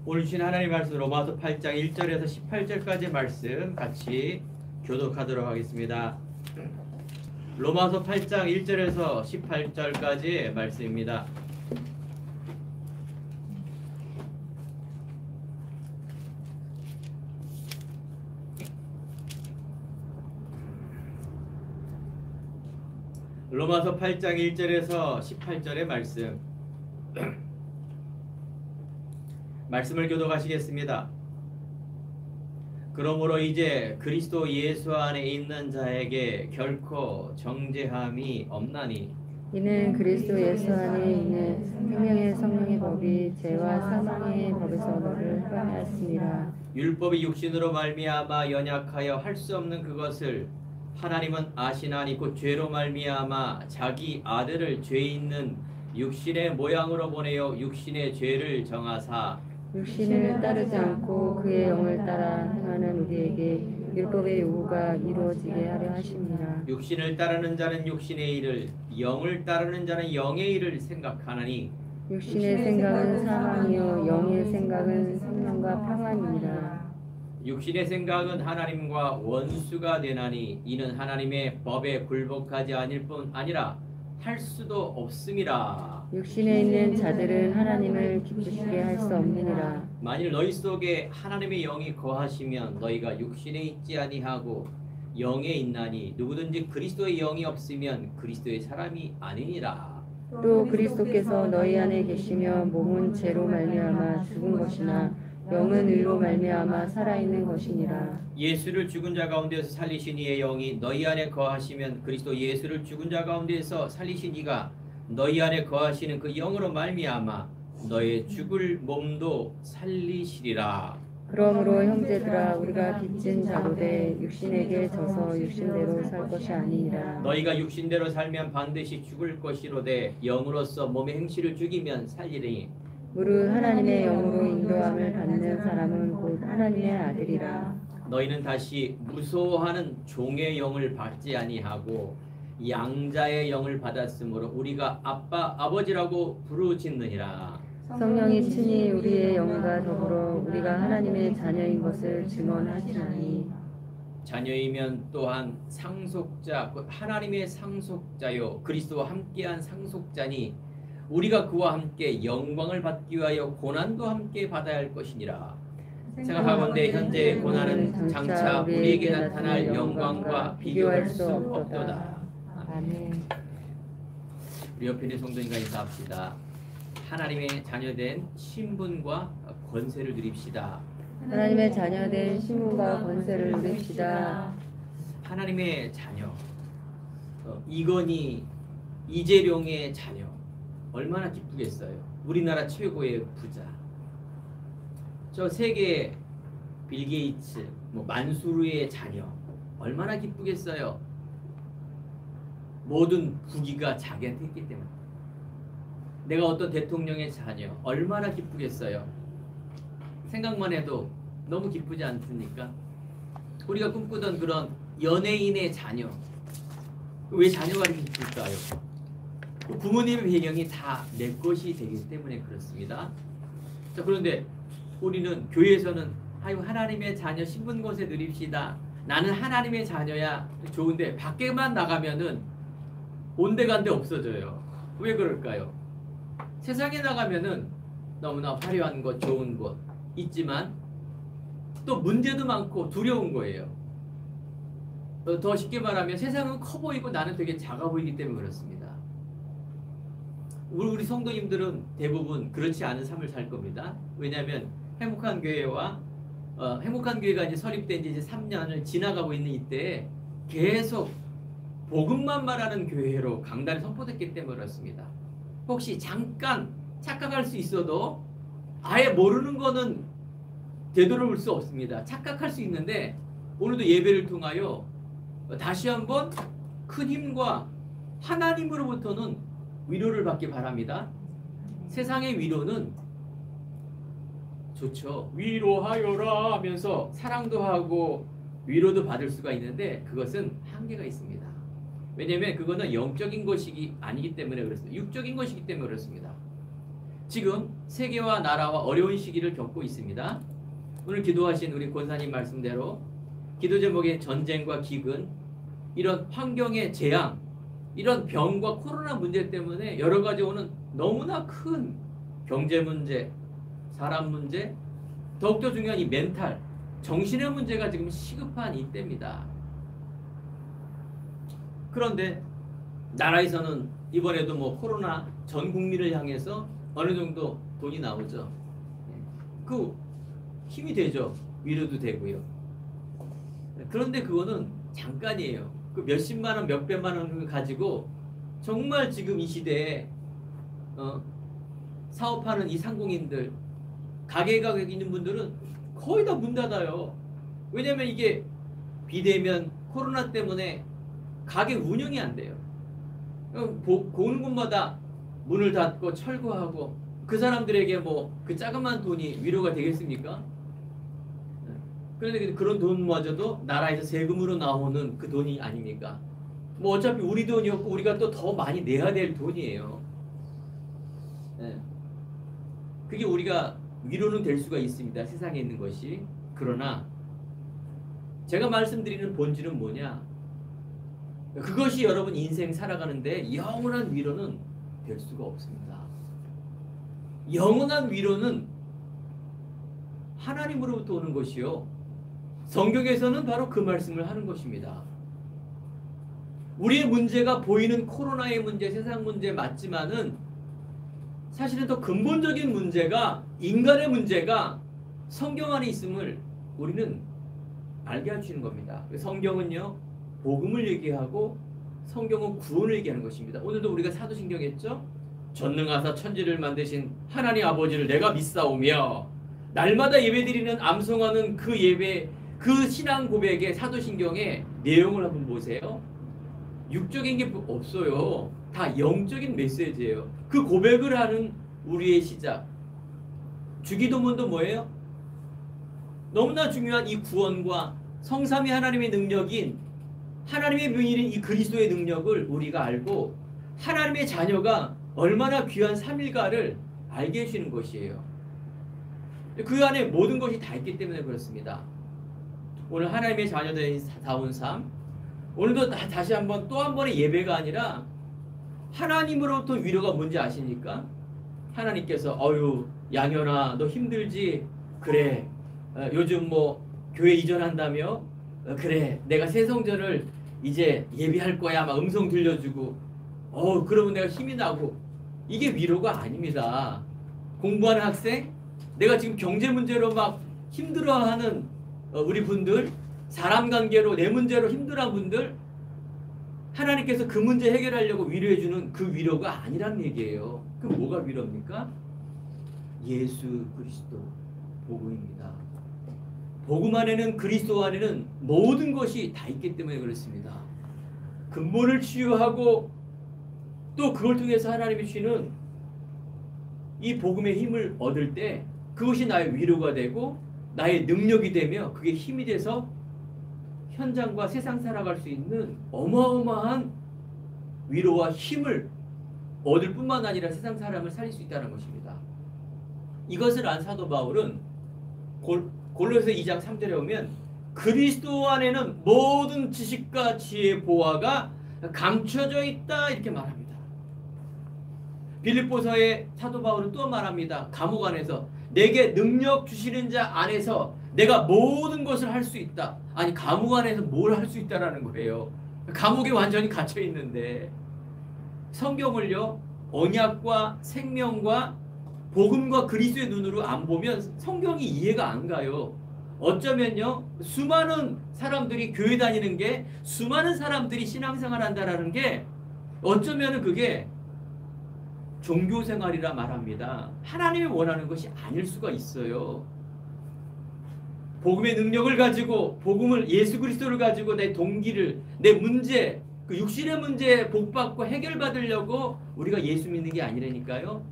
오늘 주신 하나님 말씀 로마서 8장 1절에서 18절까지 말씀 같이 교독하도록 하겠습니다. 로마서 8장 1절에서 18절까지 말씀입니다. 로마서 8장 1절에서 18절의 말씀을 교독하시겠습니다. 그러므로 이제 그리스도 예수 안에 있는 자에게 결코 정죄함이 없나니 이는 그리스도 예수 안에 있는 생명의 성령의 법이 죄와 사망의 법에서 너를 떠나였습니다. 율법이 육신으로 말미암아 연약하여 할 수 없는 그것을 하나님은 아시나니 곧 죄로 말미암아 자기 아들을 죄 있는 육신의 모양으로 보내어 육신의 죄를 정하사 육신을 따르지 않고 그의 영을 따라 행하는 우리에게 율법의 요구가 이루어지게 하려 하십니다. 육신을 따르는 자는 육신의 일을 영을 따르는 자는 영의 일을 생각하나니 육신의 생각은 사망이요 영의 생각은 생명과 평안입니다. 육신의 생각은 하나님과 원수가 되나니 이는 하나님의 법에 굴복하지 아닐 뿐 아니라 할 수도 없음이라. 육신에 있는 자들은 하나님을 기쁘시게 할 수 없느니라. 만일 너희 속에 하나님의 영이 거하시면 너희가 육신에 있지 아니하고 영에 있나니 누구든지 그리스도의 영이 없으면 그리스도의 사람이 아니니라. 또 그리스도께서 너희 안에 계시며 몸은 죄로 말미암아 죽은 것이나 영은 의로 말미암아 살아있는 것이니라. 예수를 죽은 자 가운데서 살리신 이의 영이 너희 안에 거하시면 그리스도 예수를 죽은 자 가운데서 살리신 이가 너희 안에 거하시는 그 영으로 말미암아 너의 죽을 몸도 살리시리라. 그러므로 형제들아 우리가 빚진 자로되 육신에게 져서 육신대로 살 것이 아니니라. 너희가 육신대로 살면 반드시 죽을 것이로되 영으로서 몸의 행실을 죽이면 살리리니 무릇 하나님의 영으로 인도함을 받는 사람은 곧 하나님의 아들이라. 너희는 다시 무소하는 종의 영을 받지 아니하고 양자의 영을 받았으므로 우리가 아빠 아버지라고 부르짖느니라. 성령이 친히 우리의 영과 더불어 우리가 하나님의 자녀인 것을 증언하시나니 자녀이면 또한 상속자 곧 하나님의 상속자요 그리스도와 함께한 상속자니 우리가 그와 함께 영광을 받기 위하여 고난도 함께 받아야 할 것이니라. 생각하건대 현재의 고난은 장차 우리에게 나타날 영광과 비교할 수 없도다. 아멘. 우리 옆에 있는 성도님과 인사합시다. 하나님의 자녀된 신분과 권세를 누립시다. 하나님의 자녀된 신분과 권세를 누립시다. 하나님의 자녀, 이건희, 이재룡의 자녀 얼마나 기쁘겠어요. 우리나라 최고의 부자. 저 세계 빌 게이츠, 만수르의 자녀 얼마나 기쁘겠어요. 모든 부귀가 자기한테 있기 때문에. 내가 어떤 대통령의 자녀 얼마나 기쁘겠어요. 생각만 해도 너무 기쁘지 않습니까? 우리가 꿈꾸던 그런 연예인의 자녀, 왜 자녀가 이렇게 기쁠까요? 부모님의 배경이 다 내 것이 되기 때문에 그렇습니다. 자, 그런데 우리는 교회에서는 아유 하나님의 자녀 신분 권세 누립시다. 나는 하나님의 자녀야. 좋은데 밖에만 나가면은 온데간데 없어져요. 왜 그럴까요? 세상에 나가면은 너무나 화려한 것, 좋은 것 있지만 또 문제도 많고 두려운 거예요. 더 쉽게 말하면 세상은 커 보이고 나는 되게 작아 보이기 때문에 그렇습니다. 우리 성도님들은 대부분 그렇지 않은 삶을 살 겁니다. 왜냐하면 행복한 교회와 행복한 교회가 이제 설립된 지 이제 3년을 지나가고 있는 이때에 계속 복음만 말하는 교회로 강단이 선포됐기 때문에 그렇습니다. 혹시 잠깐 착각할 수 있어도 아예 모르는 거는 되돌아올 수 없습니다. 착각할 수 있는데 오늘도 예배를 통하여 다시 한번 큰 힘과 하나님으로부터는 위로를 받기 바랍니다. 세상의 위로는 좋죠. 위로하여라 하면서 사랑도 하고 위로도 받을 수가 있는데 그것은 한계가 있습니다. 왜냐하면 그거는 영적인 것이 아니기 때문에 그렇습니다. 육적인 것이기 때문에 그렇습니다. 지금 세계와 나라와 어려운 시기를 겪고 있습니다. 오늘 기도하신 우리 권사님 말씀대로 기도 제목의 전쟁과 기근, 이런 환경의 재앙, 이런 병과 코로나 문제 때문에 여러 가지 오는 너무나 큰 경제 문제, 사람 문제, 더욱더 중요한 이 멘탈, 정신의 문제가 지금 시급한 이때입니다. 그런데 나라에서는 이번에도 뭐 코로나 전 국민을 향해서 어느 정도 돈이 나오죠. 그 힘이 되죠. 위로도 되고요. 그런데 그거는 잠깐이에요. 그 몇십만 원, 몇백만 원을 가지고 정말 지금 이 시대에 사업하는 이 상공인들, 가게 있는 분들은 거의 다 문 닫아요. 왜냐면 이게 비대면 코로나 때문에 가게 운영이 안 돼요. 보는 곳마다 문을 닫고 철거하고, 그 사람들에게 뭐 그 자그마한 돈이 위로가 되겠습니까? 그런데 그런 돈마저도 나라에서 세금으로 나오는 그 돈이 아닙니까? 뭐 어차피 우리 돈이었고 우리가 또 더 많이 내야 될 돈이에요. 그게 우리가 위로는 될 수가 있습니다. 세상에 있는 것이. 그러나 제가 말씀드리는 본질은 뭐냐? 그것이 여러분 인생 살아가는데 영원한 위로는 될 수가 없습니다. 영원한 위로는 하나님으로부터 오는 것이요. 성경에서는 바로 그 말씀을 하는 것입니다. 우리의 문제가 보이는 코로나의 문제, 세상 문제 맞지만은 사실은 더 근본적인 문제가, 인간의 문제가 성경 안에 있음을 우리는 알게 해주는 겁니다. 성경은요, 복음을 얘기하고 성경은 구원을 얘기하는 것입니다. 오늘도 우리가 사도신경 했죠? 전능하사 천지를 만드신 하나님 아버지를 내가 믿사오며, 날마다 예배드리는 암송하는 그 예배, 그 신앙 고백의 사도신경의 내용을 한번 보세요. 육적인 게 없어요. 다 영적인 메시지예요. 그 고백을 하는 우리의 시작. 주기도문도 뭐예요? 너무나 중요한 이 구원과 성삼위 하나님의 능력인, 하나님의 명의인 이 그리스도의 능력을 우리가 알고 하나님의 자녀가 얼마나 귀한 삼일가를 알게 해주는 것이에요. 그 안에 모든 것이 다 있기 때문에 그렇습니다. 오늘 하나님의 자녀들의 다운 삶, 오늘도 다시 한번 또 한 번의 예배가 아니라 하나님으로부터 위로가 뭔지 아십니까? 하나님께서 어유 양현아 너 힘들지? 그래 요즘 뭐 교회 이전한다며? 그래 내가 새 성전을 이제 예배할 거야 막 음성 들려주고 그러면 내가 힘이 나고. 이게 위로가 아닙니다. 공부하는 학생, 내가 지금 경제 문제로 막 힘들어하는 우리 분들, 사람 관계로 내 문제로 힘들어하는 분들, 하나님께서 그 문제 해결하려고 위로해주는 그 위로가 아니란 얘기예요. 그럼 뭐가 위로입니까? 예수 그리스도 복음입니다. 복음 안에는, 그리스도 안에는 모든 것이 다 있기 때문에 그렇습니다. 근본을 치유하고 또 그걸 통해서 하나님이 주시는 이 복음의 힘을 얻을 때 그것이 나의 위로가 되고 나의 능력이 되며 그게 힘이 돼서 현장과 세상 살아갈 수 있는 어마어마한 위로와 힘을 얻을 뿐만 아니라 세상 사람을 살릴 수 있다는 것입니다. 이것을 안 사도 바울은 골로새 2장 3절에 보면 그리스도 안에는 모든 지식과 지혜의 보화가 감춰져 있다 이렇게 말합니다. 빌립보서의 사도 바울은 또 말합니다. 감옥 안에서 내게 능력 주시는 자 안에서 내가 모든 것을 할 수 있다. 아니 감옥 안에서 뭘 할 수 있다라는 거예요. 감옥에 완전히 갇혀 있는데 성경을요 언약과 생명과 복음과 그리스도의 눈으로 안 보면 성경이 이해가 안 가요. 어쩌면요 수많은 사람들이 교회 다니는 게, 수많은 사람들이 신앙생활 한다라는 게 어쩌면은 그게 종교생활이라 말합니다. 하나님이 원하는 것이 아닐 수가 있어요. 복음의 능력을 가지고, 복음을, 예수 그리스도를 가지고 내 동기를, 내 문제, 그 육신의 문제에 복받고 해결받으려고 우리가 예수 믿는 게 아니라니까요.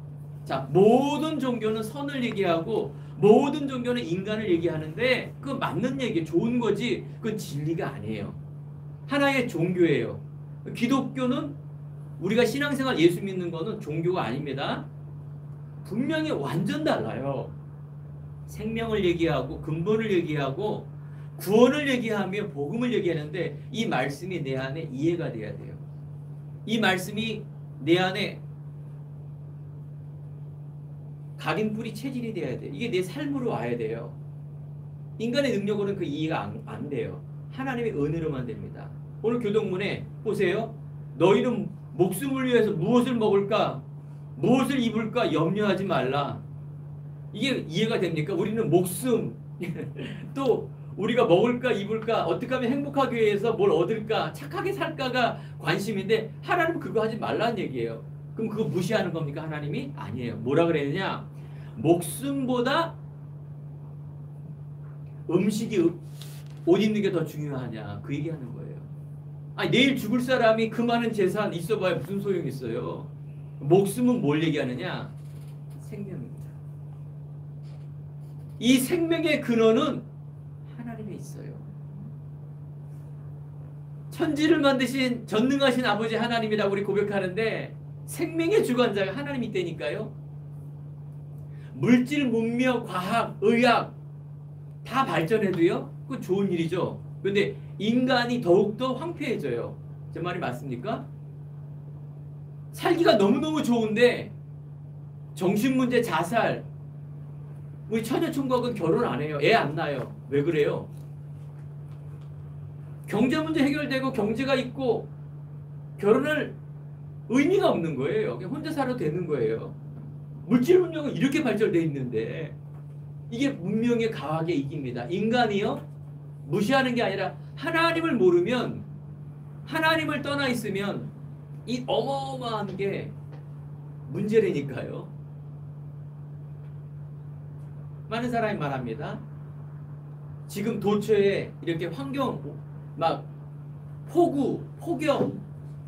자, 모든 종교는 선을 얘기하고 모든 종교는 인간을 얘기하는데 그 맞는 얘기, 좋은 거지 그건 진리가 아니에요. 하나의 종교예요. 기독교는, 우리가 신앙생활 예수 믿는 거는 종교가 아닙니다. 분명히 완전 달라요. 생명을 얘기하고 근본을 얘기하고 구원을 얘기하며 복음을 얘기하는데 이 말씀이 내 안에 이해가 돼야 돼요. 이 말씀이 내 안에 각인뿌리 체질이 돼야 돼요. 이게 내 삶으로 와야 돼요. 인간의 능력으로는 그 이해가 안 돼요. 하나님의 은혜로만 됩니다. 오늘 교동문에 보세요. 너희는 목숨을 위해서 무엇을 먹을까? 무엇을 입을까? 염려하지 말라. 이게 이해가 됩니까? 우리는 목숨 또 우리가 먹을까 입을까 어떻게 하면 행복하기 위해서 뭘 얻을까 착하게 살까가 관심인데 하나님은 그거 하지 말라는 얘기예요. 그럼 그거 무시하는 겁니까? 하나님이? 아니에요. 뭐라 그랬느냐? 목숨보다 음식이 옷 입는 게 더 중요하냐 그 얘기하는 거예요. 아니 내일 죽을 사람이 그 많은 재산 있어봐야 무슨 소용이 있어요. 목숨은 뭘 얘기하느냐? 생명입니다. 이 생명의 근원은 하나님에 있어요. 천지를 만드신 전능하신 아버지 하나님이라고 우리 고백하는데 생명의 주관자가 하나님이 있다니까요. 물질, 문명, 과학, 의학 다 발전해도요. 그건 좋은 일이죠. 그런데 인간이 더욱더 황폐해져요. 제 말이 맞습니까? 살기가 너무너무 좋은데 정신문제, 자살 우리 처녀총각은 결혼 안 해요. 애 안 낳아요. 왜 그래요? 경제 문제 해결되고 경제가 있고 결혼할 의미가 없는 거예요. 그냥 혼자 살아도 되는 거예요. 물질 문명은 이렇게 발전되어 있는데 이게 문명의 과학의 이깁니다. 인간이요? 무시하는 게 아니라 하나님을 모르면 하나님을 떠나 있으면 이 어마어마한 게 문제라니까요. 많은 사람이 말합니다. 지금 도처에 이렇게 환경 막 폭우, 폭염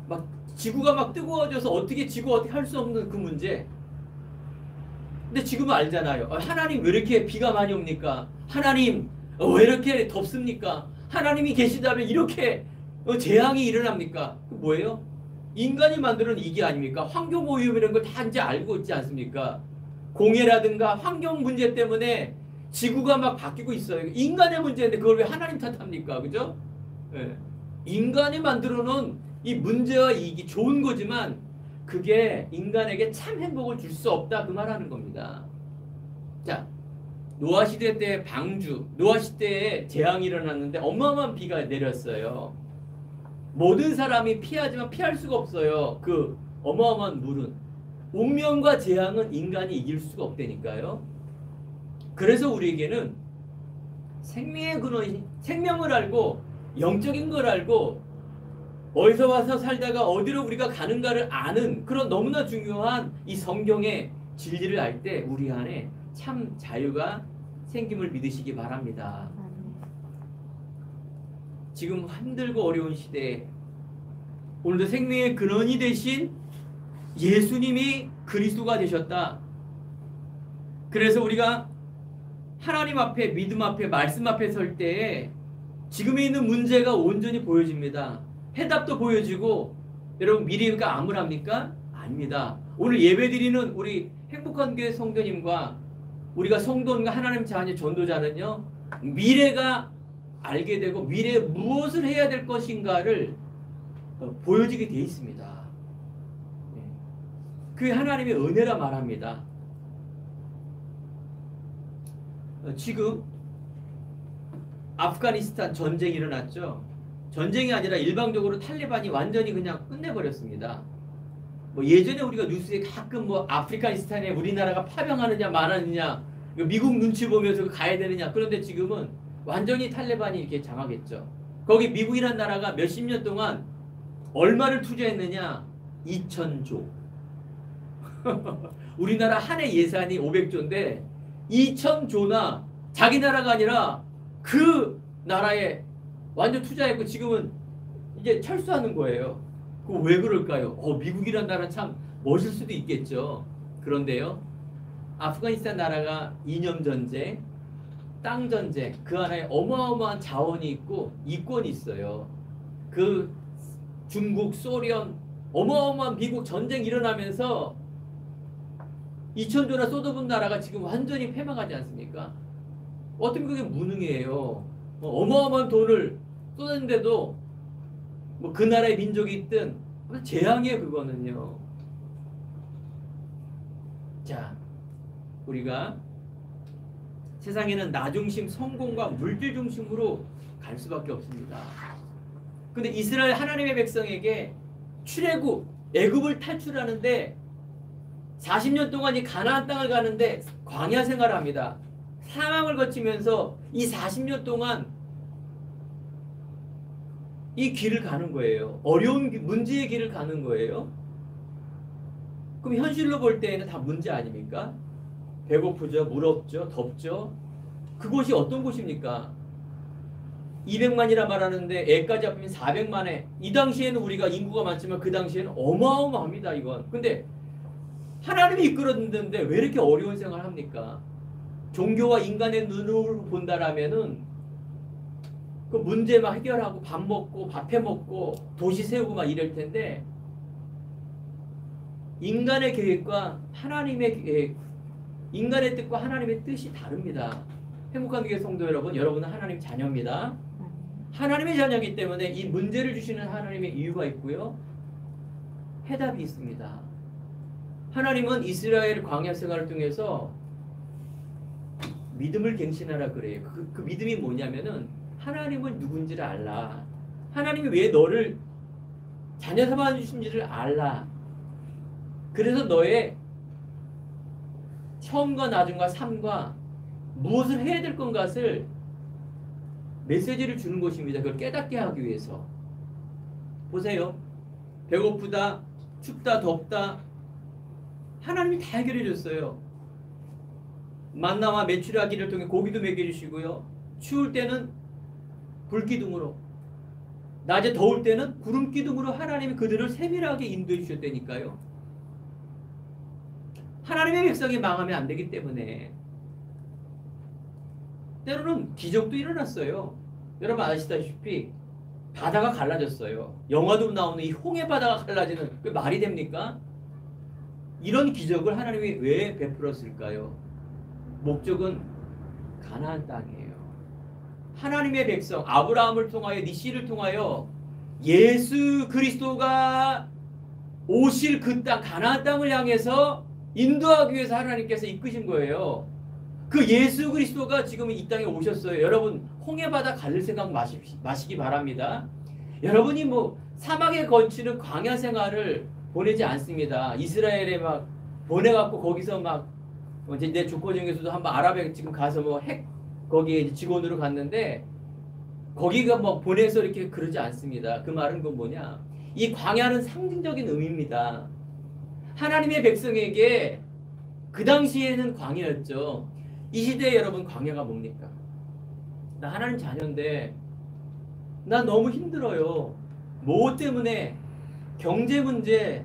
막 지구가 막 뜨거워져서 어떻게 지구 어떻게 할 수 없는 그 문제. 근데 지금은 알잖아요. 하나님 왜 이렇게 비가 많이 옵니까? 하나님 왜 이렇게 덥습니까? 하나님이 계시다면 이렇게 재앙이 일어납니까? 그 뭐예요? 인간이 만드는 이게 아닙니까? 환경오염이라는 걸 다 이제 알고 있지 않습니까? 공해라든가 환경 문제 때문에 지구가 막 바뀌고 있어요. 인간의 문제인데 그걸 왜 하나님 탓합니까? 그죠? 네. 인간이 만들어 놓은 이 문제와 이익이 좋은 거지만 그게 인간에게 참 행복을 줄 수 없다 그 말하는 겁니다. 자, 노아 시대 때 방주, 노아 시대에 재앙이 일어났는데 어마어마한 비가 내렸어요. 모든 사람이 피하지만 피할 수가 없어요. 그 어마어마한 물은. 운명과 재앙은 인간이 이길 수가 없다니까요. 그래서 우리에게는 생명의 근원이 생명을 알고 영적인 걸 알고 어디서 와서 살다가 어디로 우리가 가는가를 아는 그런 너무나 중요한 이 성경의 진리를 알 때 우리 안에 참 자유가 생김을 믿으시기 바랍니다. 지금 힘들고 어려운 시대에 오늘도 생명의 근원이 되신 예수님이 그리스도가 되셨다. 그래서 우리가 하나님 앞에 믿음 앞에 말씀 앞에 설 때에 지금에 있는 문제가 온전히 보여집니다. 해답도 보여지고 여러분 미래가 암울합니까? 아닙니다. 오늘 예배드리는 우리 행복한 교회 성도님과 우리가 성도님과 하나님 자녀 전도자는요. 미래가 알게 되고 미래에 무엇을 해야 될 것인가를 보여지게 되어 있습니다. 그게 하나님의 은혜라 말합니다. 지금 아프가니스탄 전쟁이 일어났죠. 전쟁이 아니라 일방적으로 탈레반이 완전히 그냥 끝내버렸습니다. 뭐 예전에 우리가 뉴스에 가끔 뭐 아프가니스탄에 우리나라가 파병하느냐 말하느냐 미국 눈치 보면서 가야 되느냐. 그런데 지금은 완전히 탈레반이 이렇게 장악했죠. 거기 미국이란 나라가 몇십 년 동안 얼마를 투자했느냐? 2,000조. 우리나라 한 해 예산이 500조인데 2,000조나 자기 나라가 아니라 그 나라에 완전 투자했고 지금은 이제 철수하는 거예요. 그거 왜 그럴까요? 미국이란 나라 참 멋일 수도 있겠죠. 그런데요. 아프가니스탄 나라가 이념 전쟁, 땅 전쟁 그 안에 어마어마한 자원이 있고 이권이 있어요. 그 중국, 소련, 어마어마한 미국 전쟁 일어나면서 이천조나 쏟아본 나라가 지금 완전히 패망하지 않습니까? 어떻게 그게 무능해요. 어마어마한 돈을 쏟았는데도 뭐 그 나라의 민족이 있든 재앙이에요 그거는요. 자, 우리가 세상에는 나 중심, 성공과 물질 중심으로 갈 수밖에 없습니다. 근데 이스라엘 하나님의 백성에게 출애굽, 애굽을 탈출하는데 40년 동안 이 가나안 땅을 가는데 광야 생활을 합니다. 사망을 거치면서 이 40년 동안 이 길을 가는 거예요. 어려운 문제의 길을 가는 거예요. 그럼 현실로 볼 때에는 다 문제 아닙니까? 배고프죠, 물 없죠, 덥죠. 그곳이 어떤 곳입니까? 200만이라 말하는데 애까지 합하면 400만에, 이 당시에는 우리가 인구가 많지만 그 당시에는 어마어마합니다 이건. 근데 하나님이 이끌었는데 왜 이렇게 어려운 생활을 합니까? 종교와 인간의 눈으로 본다라면은 그 문제 막 해결하고 밥 먹고 밥 해 먹고 도시 세우고 막 이럴 텐데, 인간의 계획과 하나님의 계획, 인간의 뜻과 하나님의 뜻이 다릅니다. 행복한 교회 성도 여러분, 여러분은 하나님 자녀입니다. 하나님의 자녀이기 때문에 이 문제를 주시는 하나님의 이유가 있고요, 해답이 있습니다. 하나님은 이스라엘 광야 생활을 통해서 믿음을 갱신하라 그래요. 그 믿음이 뭐냐면은 하나님은 누군지를 알라. 하나님이 왜 너를 자녀 삼아 주신지를 알라. 그래서 너의 처음과 나중과 삶과 무엇을 해야 될 것을 메시지를 주는 것입니다. 그걸 깨닫게 하기 위해서. 보세요. 배고프다, 춥다, 덥다, 하나님이 다 해결해 줬어요. 만나와 메추라기를 통해 고기도 먹여주시고요. 추울 때는 불기둥으로, 낮에 더울 때는 구름기둥으로 하나님이 그들을 세밀하게 인도해 주셨다니까요. 하나님의 백성이 망하면 안 되기 때문에 때로는 기적도 일어났어요. 여러분 아시다시피 바다가 갈라졌어요. 영화도 나오는 이 홍해 바다가 갈라지는, 그 말이 됩니까? 이런 기적을 하나님이 왜 베풀었을까요? 목적은 가나안 땅이에요. 하나님의 백성 아브라함을 통하여, 네 씨를 통하여 예수 그리스도가 오실 그 땅, 가나안 땅을 향해서 인도하기 위해서 하나님께서 이끄신 거예요. 그 예수 그리스도가 지금 이 땅에 오셨어요. 여러분 홍해바다 갈릴 생각 마시기 바랍니다. 여러분이 뭐 사막에 거치는 광야 생활을 보내지 않습니다. 이스라엘에 막 보내갖고 거기서 막 내 조커 중에서도 한번 아랍에 지금 가서 뭐 거기에 직원으로 갔는데 거기가 뭐 보내서 이렇게 그러지 않습니다. 그 말은 그 뭐냐? 이 광야는 상징적인 의미입니다. 하나님의 백성에게 그 당시에는 광야였죠. 이 시대에 여러분 광야가 뭡니까? 나 하나님 자녀인데 나 너무 힘들어요. 뭐 때문에? 경제 문제,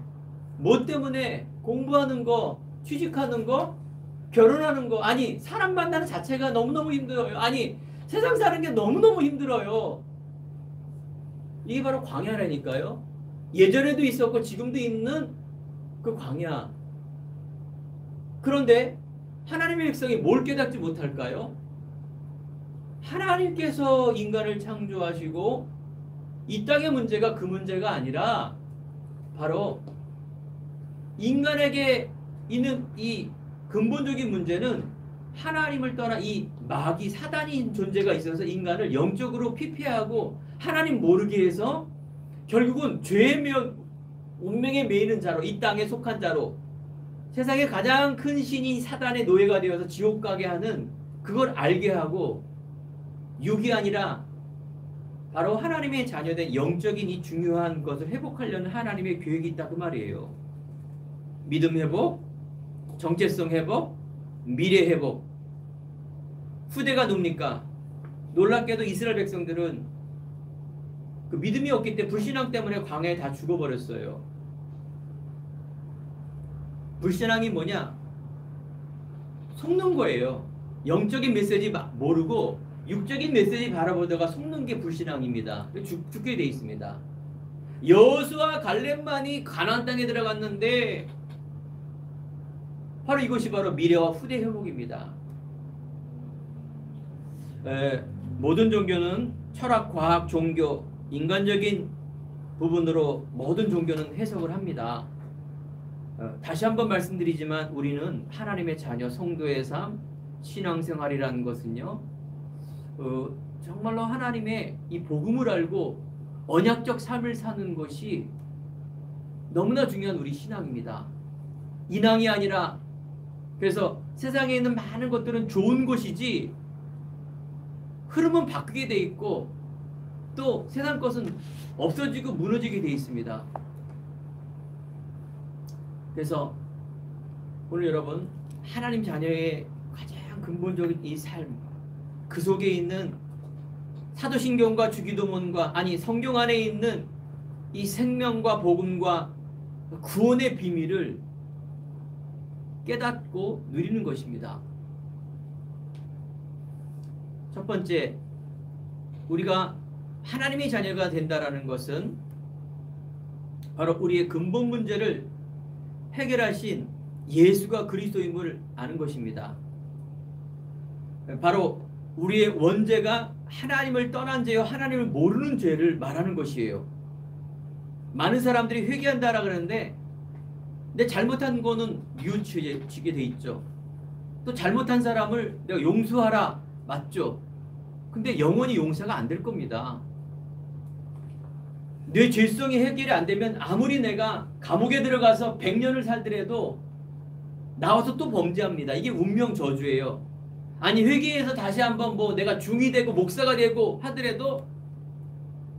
뭐 때문에? 공부하는 거, 취직하는 거, 결혼하는 거, 아니 사람 만나는 자체가 너무너무 힘들어요. 아니 세상 사는 게 너무너무 힘들어요. 이게 바로 광야라니까요. 예전에도 있었고 지금도 있는 그 광야. 그런데 하나님의 백성이 뭘 깨닫지 못할까요? 하나님께서 인간을 창조하시고 이 땅의 문제가 그 문제가 아니라 바로 인간에게 있는 이 근본적인 문제는 하나님을 떠나 이 마귀 사단인 존재가 있어서 인간을 영적으로 피폐하고 하나님 모르게 해서 결국은 죄의 운명에 매이는 자로, 이 땅에 속한 자로, 세상의 가장 큰 신이 사단의 노예가 되어서 지옥 가게 하는, 그걸 알게 하고 육이 아니라 바로 하나님의 자녀된 영적인 이 중요한 것을 회복하려는 하나님의 계획이 있다 그 말이에요. 믿음 회복, 정체성 회복, 미래 회복. 후대가 놉니까? 놀랍게도 이스라엘 백성들은 그 믿음이 없기 때문에, 불신앙 때문에 광야에 다 죽어버렸어요. 불신앙이 뭐냐? 속는 거예요. 영적인 메시지 모르고 육적인 메시지 바라보다가 속는 게 불신앙입니다. 죽게 돼 있습니다. 여호수아 갈렙만이 가나안 땅에 들어갔는데 바로 이것이 바로 미래와 후대 회복입니다. 모든 종교는 철학, 과학, 종교, 인간적인 부분으로 모든 종교는 해석을 합니다. 다시 한번 말씀드리지만 우리는 하나님의 자녀, 성도의 삶, 신앙생활이라는 것은요, 정말로 하나님의 이 복음을 알고 언약적 삶을 사는 것이 너무나 중요한 우리 신앙입니다. 인왕이 아니라, 그래서 세상에 있는 많은 것들은 좋은 것이지 흐름은 바뀌게 돼 있고 또 세상 것은 없어지고 무너지게 돼 있습니다. 그래서 오늘 여러분, 하나님 자녀의 가장 근본적인 이 삶, 그 속에 있는 사도신경과 주기도문과, 아니 성경 안에 있는 이 생명과 복음과 구원의 비밀을 깨닫고 누리는 것입니다. 첫 번째, 우리가 하나님의 자녀가 된다라는 것은 바로 우리의 근본 문제를 해결하신 예수가 그리스도임을 아는 것입니다. 바로 우리의 원죄가 하나님을 떠난 죄요, 하나님을 모르는 죄를 말하는 것이에요. 많은 사람들이 회개한다라 그러는데, 근데 잘못한 거는 뉘우치게 돼 있죠. 또 잘못한 사람을 내가 용서하라, 맞죠? 근데 영원히 용서가 안 될 겁니다. 내 죄성이 해결이 안 되면 아무리 내가 감옥에 들어가서 100년을 살더라도 나와서 또 범죄합니다. 이게 운명 저주예요. 아니 회개해서 다시 한번 뭐 내가 중이 되고 목사가 되고 하더라도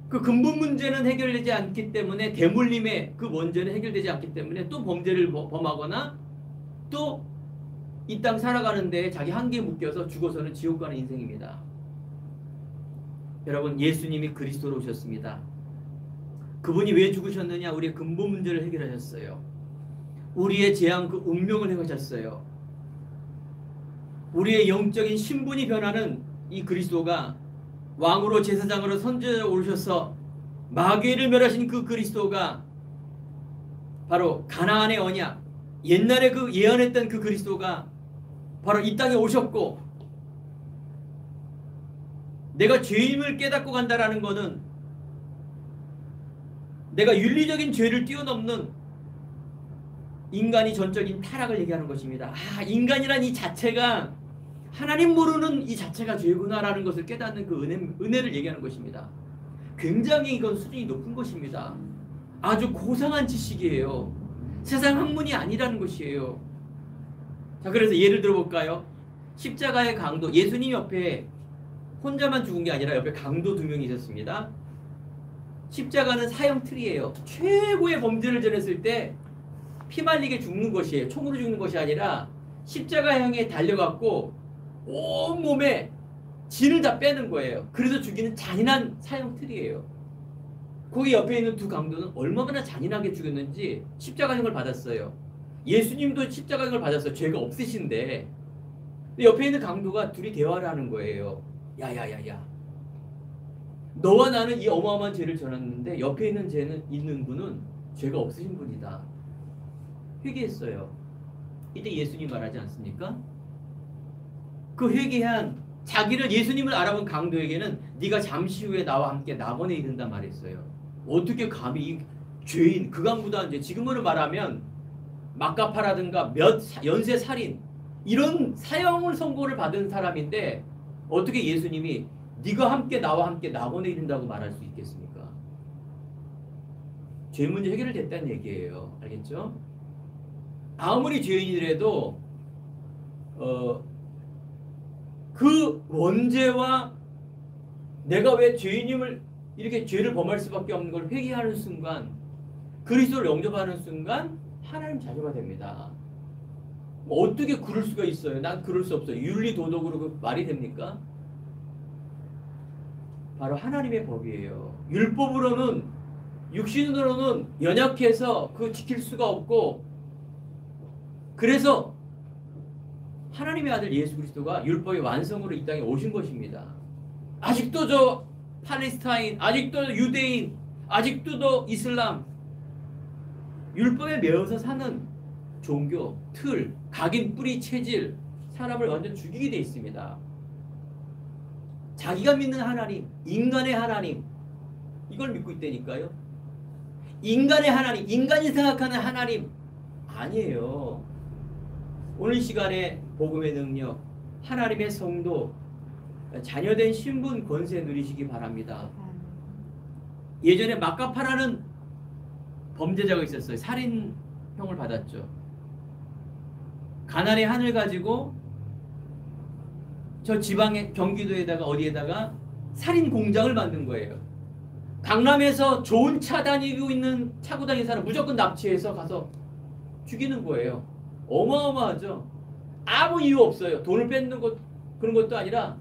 그 근본 문제는 해결되지 않기 때문에, 대물림의 그 원죄는 해결되지 않기 때문에 또 범죄를 범하거나 또 이 땅 살아가는데 자기 한계에 묶여서 죽어서는 지옥 가는 인생입니다. 여러분, 예수님이 그리스도로 오셨습니다. 그분이 왜 죽으셨느냐? 우리의 근본 문제를 해결하셨어요. 우리의 재앙, 그 운명을 해결하셨어요. 우리의 영적인 신분이 변하는 이 그리스도가, 왕으로 제사장으로 선지자로 오셔서 마귀를 멸하신 그 그리스도가 바로 가나안의 언약, 옛날에 그 예언했던 그 그리스도가 바로 이 땅에 오셨고, 내가 죄임을 깨닫고 간다라는 것은 내가 윤리적인 죄를 뛰어넘는 인간이 전적인 타락을 얘기하는 것입니다. 아, 인간이란 이 자체가, 하나님 모르는 이 자체가 죄구나라는 것을 깨닫는 그 은혜를 얘기하는 것입니다. 굉장히 이건 수준이 높은 것입니다. 아주 고상한 지식이에요. 세상 학문이 아니라는 것이에요. 자, 그래서 예를 들어볼까요? 십자가의 강도, 예수님 옆에 혼자만 죽은 게 아니라 옆에 강도 2명이 있었습니다. 십자가는 사형 틀이에요. 최고의 범죄를 저질렀을 때 피말리게 죽는 것이에요. 총으로 죽는 것이 아니라 십자가형에 달려갖고 온몸에 진을 다 빼는 거예요. 그래서 죽이는 잔인한 사형 틀이에요. 거기 옆에 있는 2 강도는 얼마나 잔인하게 죽였는지 십자가형을 받았어요. 예수님도 십자가형을 받았어요. 죄가 없으신데. 근데 옆에 있는 강도가 둘이 대화를 하는 거예요. 야야야야, 너와 나는 이 어마어마한 죄를 졌는데 옆에 있는 분은 죄가 없으신 분이다. 회개했어요. 이때 예수님 말하지 않습니까? 그 회개한, 자기를, 예수님을 알아본 강도에게는 네가 잠시 후에 나와 함께 낙원에 이른다 말했어요. 어떻게 감히 이 죄인, 극악무도한 죄, 지금으로 말하면 막가파라든가 연쇄 살인, 이런 사형을 선고를 받은 사람인데 어떻게 예수님이 네가 함께 나와 함께 낙원에 이른다고 말할 수 있겠습니까? 죄 문제 해결됐다는 얘기예요. 알겠죠? 아무리 죄인이라도 그 원죄와 내가 왜 죄인임을, 이렇게 죄를 범할 수밖에 없는 걸 회개하는 순간, 그리스도를 영접하는 순간 하나님 자녀가 됩니다. 뭐 어떻게 그럴 수가 있어요? 난 그럴 수 없어요. 윤리 도덕으로 그 말이 됩니까? 바로 하나님의 법이에요. 율법으로는, 육신으로는 연약해서 그 지킬 수가 없고, 그래서 하나님의 아들 예수 그리스도가 율법의 완성으로 이 땅에 오신 것입니다. 아직도 저 팔레스타인, 아직도 유대인, 아직도 저 이슬람, 율법에 매여서 사는 종교, 틀, 각인, 뿌리, 체질, 사람을 완전 죽이게 돼 있습니다. 자기가 믿는 하나님, 인간의 하나님, 이걸 믿고 있다니까요. 인간의 하나님, 인간이 생각하는 하나님 아니에요. 오늘 시간에 복음의 능력, 하나님의 성도, 자녀된 신분 권세 누리시기 바랍니다. 예전에 마카파라는 범죄자가 있었어요. 살인형을 받았죠. 가나안의 하늘 가지고 저 지방의 경기도에다가 어디에다가 살인 공장을 만든 거예요. 강남에서 좋은 차 다니고 있는 차고 다니는 사람 무조건 납치해서 가서 죽이는 거예요. 어마어마하죠. 아무 이유 없어요. 돈을 뺏는 것 그런 것도 아니라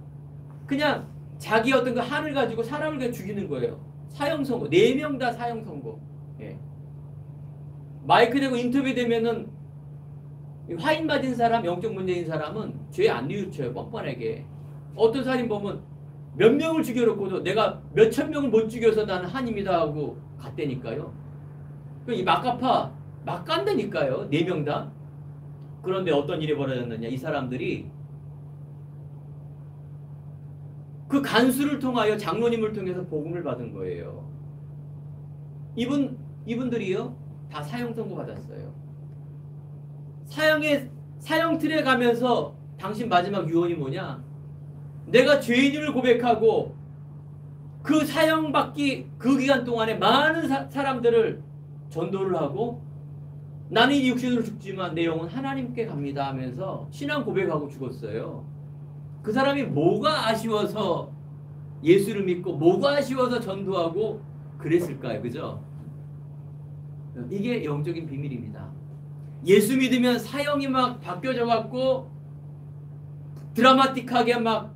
그냥 자기 어떤 그 한을 가지고 사람을 그냥 죽이는 거예요. 사형 선고. 4명 다 사형 선고. 예. 마이크 대고 인터뷰 되면은 화인 맞은 사람, 영적 문제인 사람은 죄 안 뉘우쳐요. 뻔뻔하게. 어떤 살인범은 몇 명을 죽여놓고도 내가 몇천 명을 못 죽여서 나는 한입니다 하고 갔다니까요. 이 마카파 막 간다니까요. 4명 다. 그런데 어떤 일이 벌어졌느냐. 이 사람들이 그 간수를 통하여 장로님을 통해서 복음을 받은 거예요. 이분들이요 다 사형 선고 받았어요. 사형 틀에 가면서 당신 마지막 유언이 뭐냐? 내가 죄인임을 고백하고 그 사형받기 그 기간 동안에 많은 사람들을 전도를 하고 나는 이 육신으로 죽지만 내 영은 하나님께 갑니다 하면서 신앙 고백하고 죽었어요. 그 사람이 뭐가 아쉬워서 예수를 믿고 뭐가 아쉬워서 전도하고 그랬을까요? 그죠? 이게 영적인 비밀입니다. 예수 믿으면 사형이 막 바뀌어져 갖고 드라마틱하게 막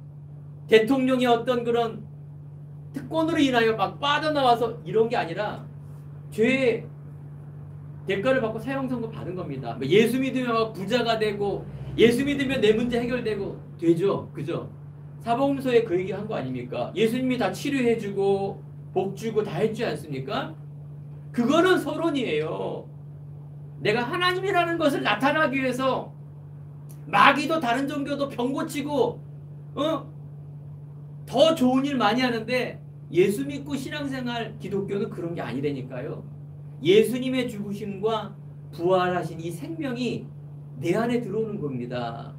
대통령의 어떤 그런 특권으로 인하여 막 빠져나와서 이런 게 아니라 죄의 대가를 받고 사형 선고 받은 겁니다. 예수 믿으면 막 부자가 되고 예수 믿으면 내 문제 해결되고 되죠. 그죠? 사복음서에 그 얘기 한 거 아닙니까? 예수님이 다 치료해주고 복 주고 다 했지 않습니까? 그거는 서론이에요. 내가 하나님이라는 것을 나타나기 위해서 마귀도 다른 종교도 병 고치고 더 좋은 일 많이 하는데 예수 믿고 신앙생활 기독교는 그런 게 아니라니까요. 예수님의 죽으심과 부활하신 이 생명이 내 안에 들어오는 겁니다.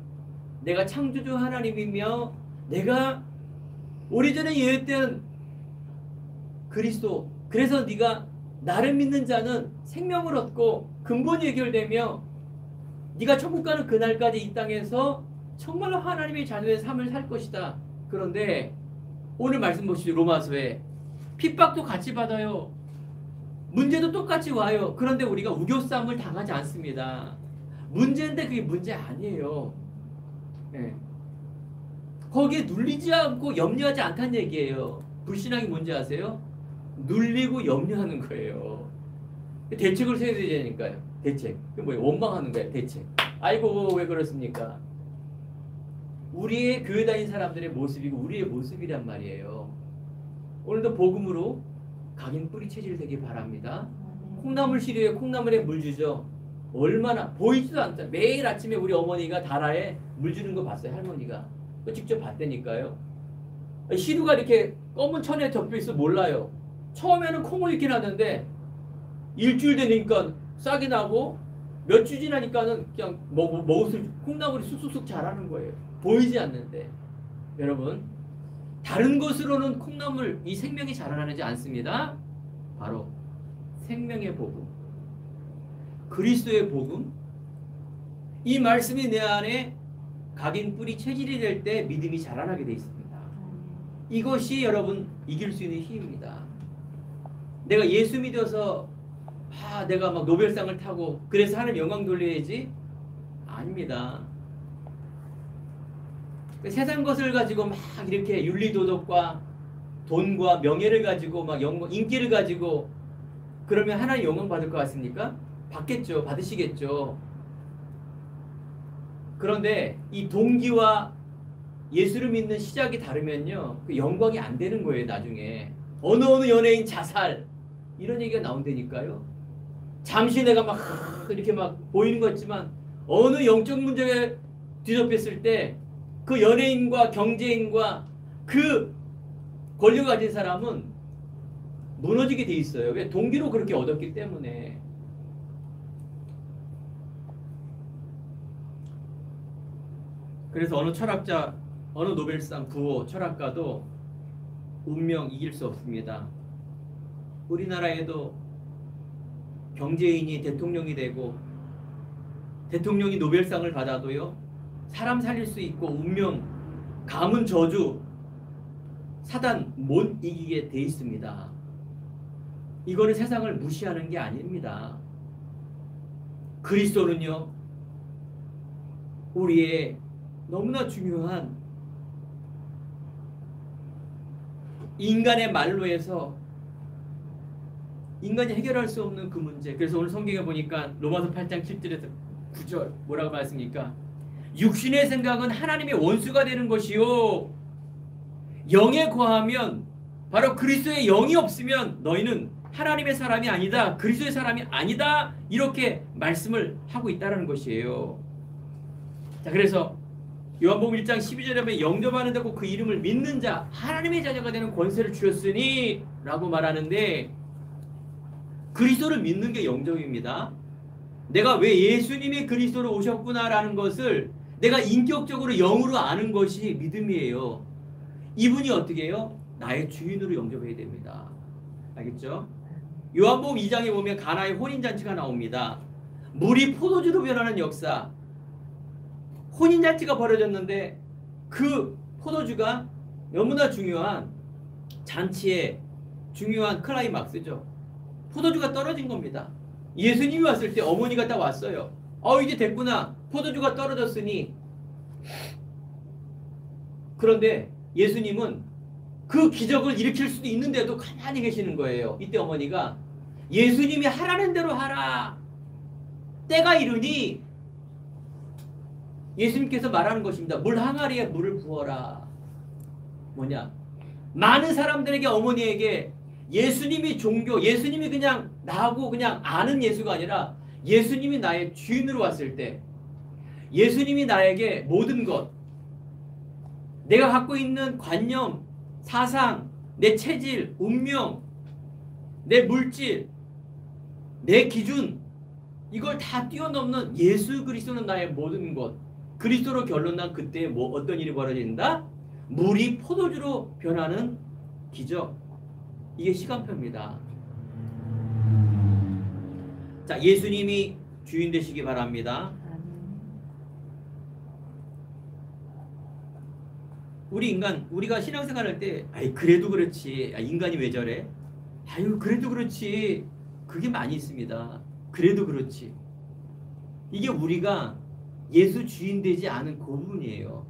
내가 창조주 하나님이며 내가 오래전에 예언했던 그리스도, 그래서 네가 나를 믿는 자는 생명을 얻고 근본이 해결되며 네가 천국 가는 그날까지 이 땅에서 정말로 하나님의 자녀의 삶을 살 것이다. 그런데 오늘 말씀 보시죠. 로마서에 핍박도 같이 받아요. 문제도 똑같이 와요. 그런데 우리가 우겨쌈을 당하지 않습니다. 문제인데 그게 문제 아니에요. 네. 거기에 눌리지 않고 염려하지 않다는 얘기예요. 불신앙이 뭔지 아세요? 눌리고 염려하는 거예요. 대책을 세워야 되니까요. 대책. 그 뭐예요? 원망하는 거예요. 대책. 아이고 왜 그렇습니까? 우리의 교회 다닌 사람들의 모습이고 우리의 모습이란 말이에요. 오늘도 복음으로 각인 뿌리 체질 되기 바랍니다. 콩나물 시루에 콩나물에 물 주죠. 얼마나 보이지도 않다. 매일 아침에 우리 어머니가 다라에 물 주는 거 봤어요. 할머니가. 직접 봤다니까요. 시루가 이렇게 검은 천에 접혀 있어 몰라요. 처음에는 콩을 익긴 하는데 일주일 되니까 싹이 나고 몇 주 지나니까는 그냥 먹을 콩나물이 쑥쑥쑥 자라는 거예요. 보이지 않는데. 여러분, 다른 것으로는 콩나물 이 생명이 자라나지 않습니다. 바로 생명의 복음, 그리스도의 복음, 이 말씀이 내 안에 각인 뿌리 체질이 될 때 믿음이 자라나게 되어 있습니다. 이것이 여러분 이길 수 있는 힘입니다. 내가 예수 믿어서 내가 막 노벨상을 타고 그래서 하나님 영광 돌려야지? 아닙니다. 세상 것을 가지고 막 이렇게 윤리도덕과 돈과 명예를 가지고 막 인기를 가지고 그러면 하나님 영광 받을 것 같습니까? 받겠죠. 받으시겠죠. 그런데 이 동기와 예수를 믿는 시작이 다르면요, 그 영광이 안 되는 거예요. 나중에 어느 연예인 자살 이런 얘기가 나온다니까요. 잠시 내가 막 이렇게 막 보이는 것 같지만 어느 영적 문제에 뒤덮였을 때 그 연예인과 경제인과 그 권력 가진 사람은 무너지게 돼 있어요. 왜? 동기로 그렇게 얻었기 때문에. 그래서 어느 철학자, 어느 노벨상 부호 철학가도 운명 이길 수 없습니다. 우리나라에도 경제인이 대통령이 되고 대통령이 노벨상을 받아도요, 사람 살릴 수 있고 운명, 가문, 저주, 사단 못 이기게 돼 있습니다. 이거는 세상을 무시하는 게 아닙니다. 그리스도는요, 우리의 너무나 중요한 인간의 말로 해서 인간이 해결할 수 없는 그 문제. 그래서 오늘 성경에 보니까 로마서 8장 7절에서 9절 뭐라고 말씀입니까? 육신의 생각은 하나님의 원수가 되는 것이요, 영에 거하면, 바로 그리스도의 영이 없으면 너희는 하나님의 사람이 아니다, 그리스도의 사람이 아니다, 이렇게 말씀을 하고 있다는 것이에요. 자, 그래서 요한복음 1장 12절에 보면 영접하는 자고 그 이름을 믿는 자 하나님의 자녀가 되는 권세를 주셨으니 라고 말하는데, 그리스도를 믿는 게 영접입니다. 내가 왜 예수님이 그리스도로 오셨구나 라는 것을 내가 인격적으로 영으로 아는 것이 믿음이에요. 이분이 어떻게 해요? 나의 주인으로 영접해야 됩니다. 알겠죠? 요한복음 2장에 보면 가나의 혼인잔치가 나옵니다. 물이 포도주로 변하는 역사. 혼인잔치가 벌어졌는데 그 포도주가 너무나 중요한 잔치의 중요한 클라이막스죠. 포도주가 떨어진 겁니다. 예수님이 왔을 때 어머니가 딱 왔어요. 이제 됐구나. 포도주가 떨어졌으니. 그런데 예수님은 그 기적을 일으킬 수도 있는데도 가만히 계시는 거예요. 이때 어머니가 예수님이 하라는 대로 하라. 때가 이르니 예수님께서 말하는 것입니다. 물 항아리에 물을 부어라. 뭐냐? 많은 사람들에게, 어머니에게 예수님이 종교, 예수님이 그냥 나하고 그냥 아는 예수가 아니라 예수님이 나의 주인으로 왔을 때, 예수님이 나에게 모든 것, 내가 갖고 있는 관념, 사상, 내 체질, 운명, 내 물질, 내 기준, 이걸 다 뛰어넘는 예수 그리스도는 나의 모든 것. 그리스도로 결론난 그때 어떤 일이 벌어진다? 물이 포도주로 변하는 기적. 이게 시간표입니다. 자, 예수님이 주인 되시기 바랍니다. 우리가 신앙생활 할 때, 그래도 그렇지. 인간이 왜 저래? 그래도 그렇지. 그게 많이 있습니다. 그래도 그렇지. 이게 우리가 예수 주인 되지 않은 그 부분이에요.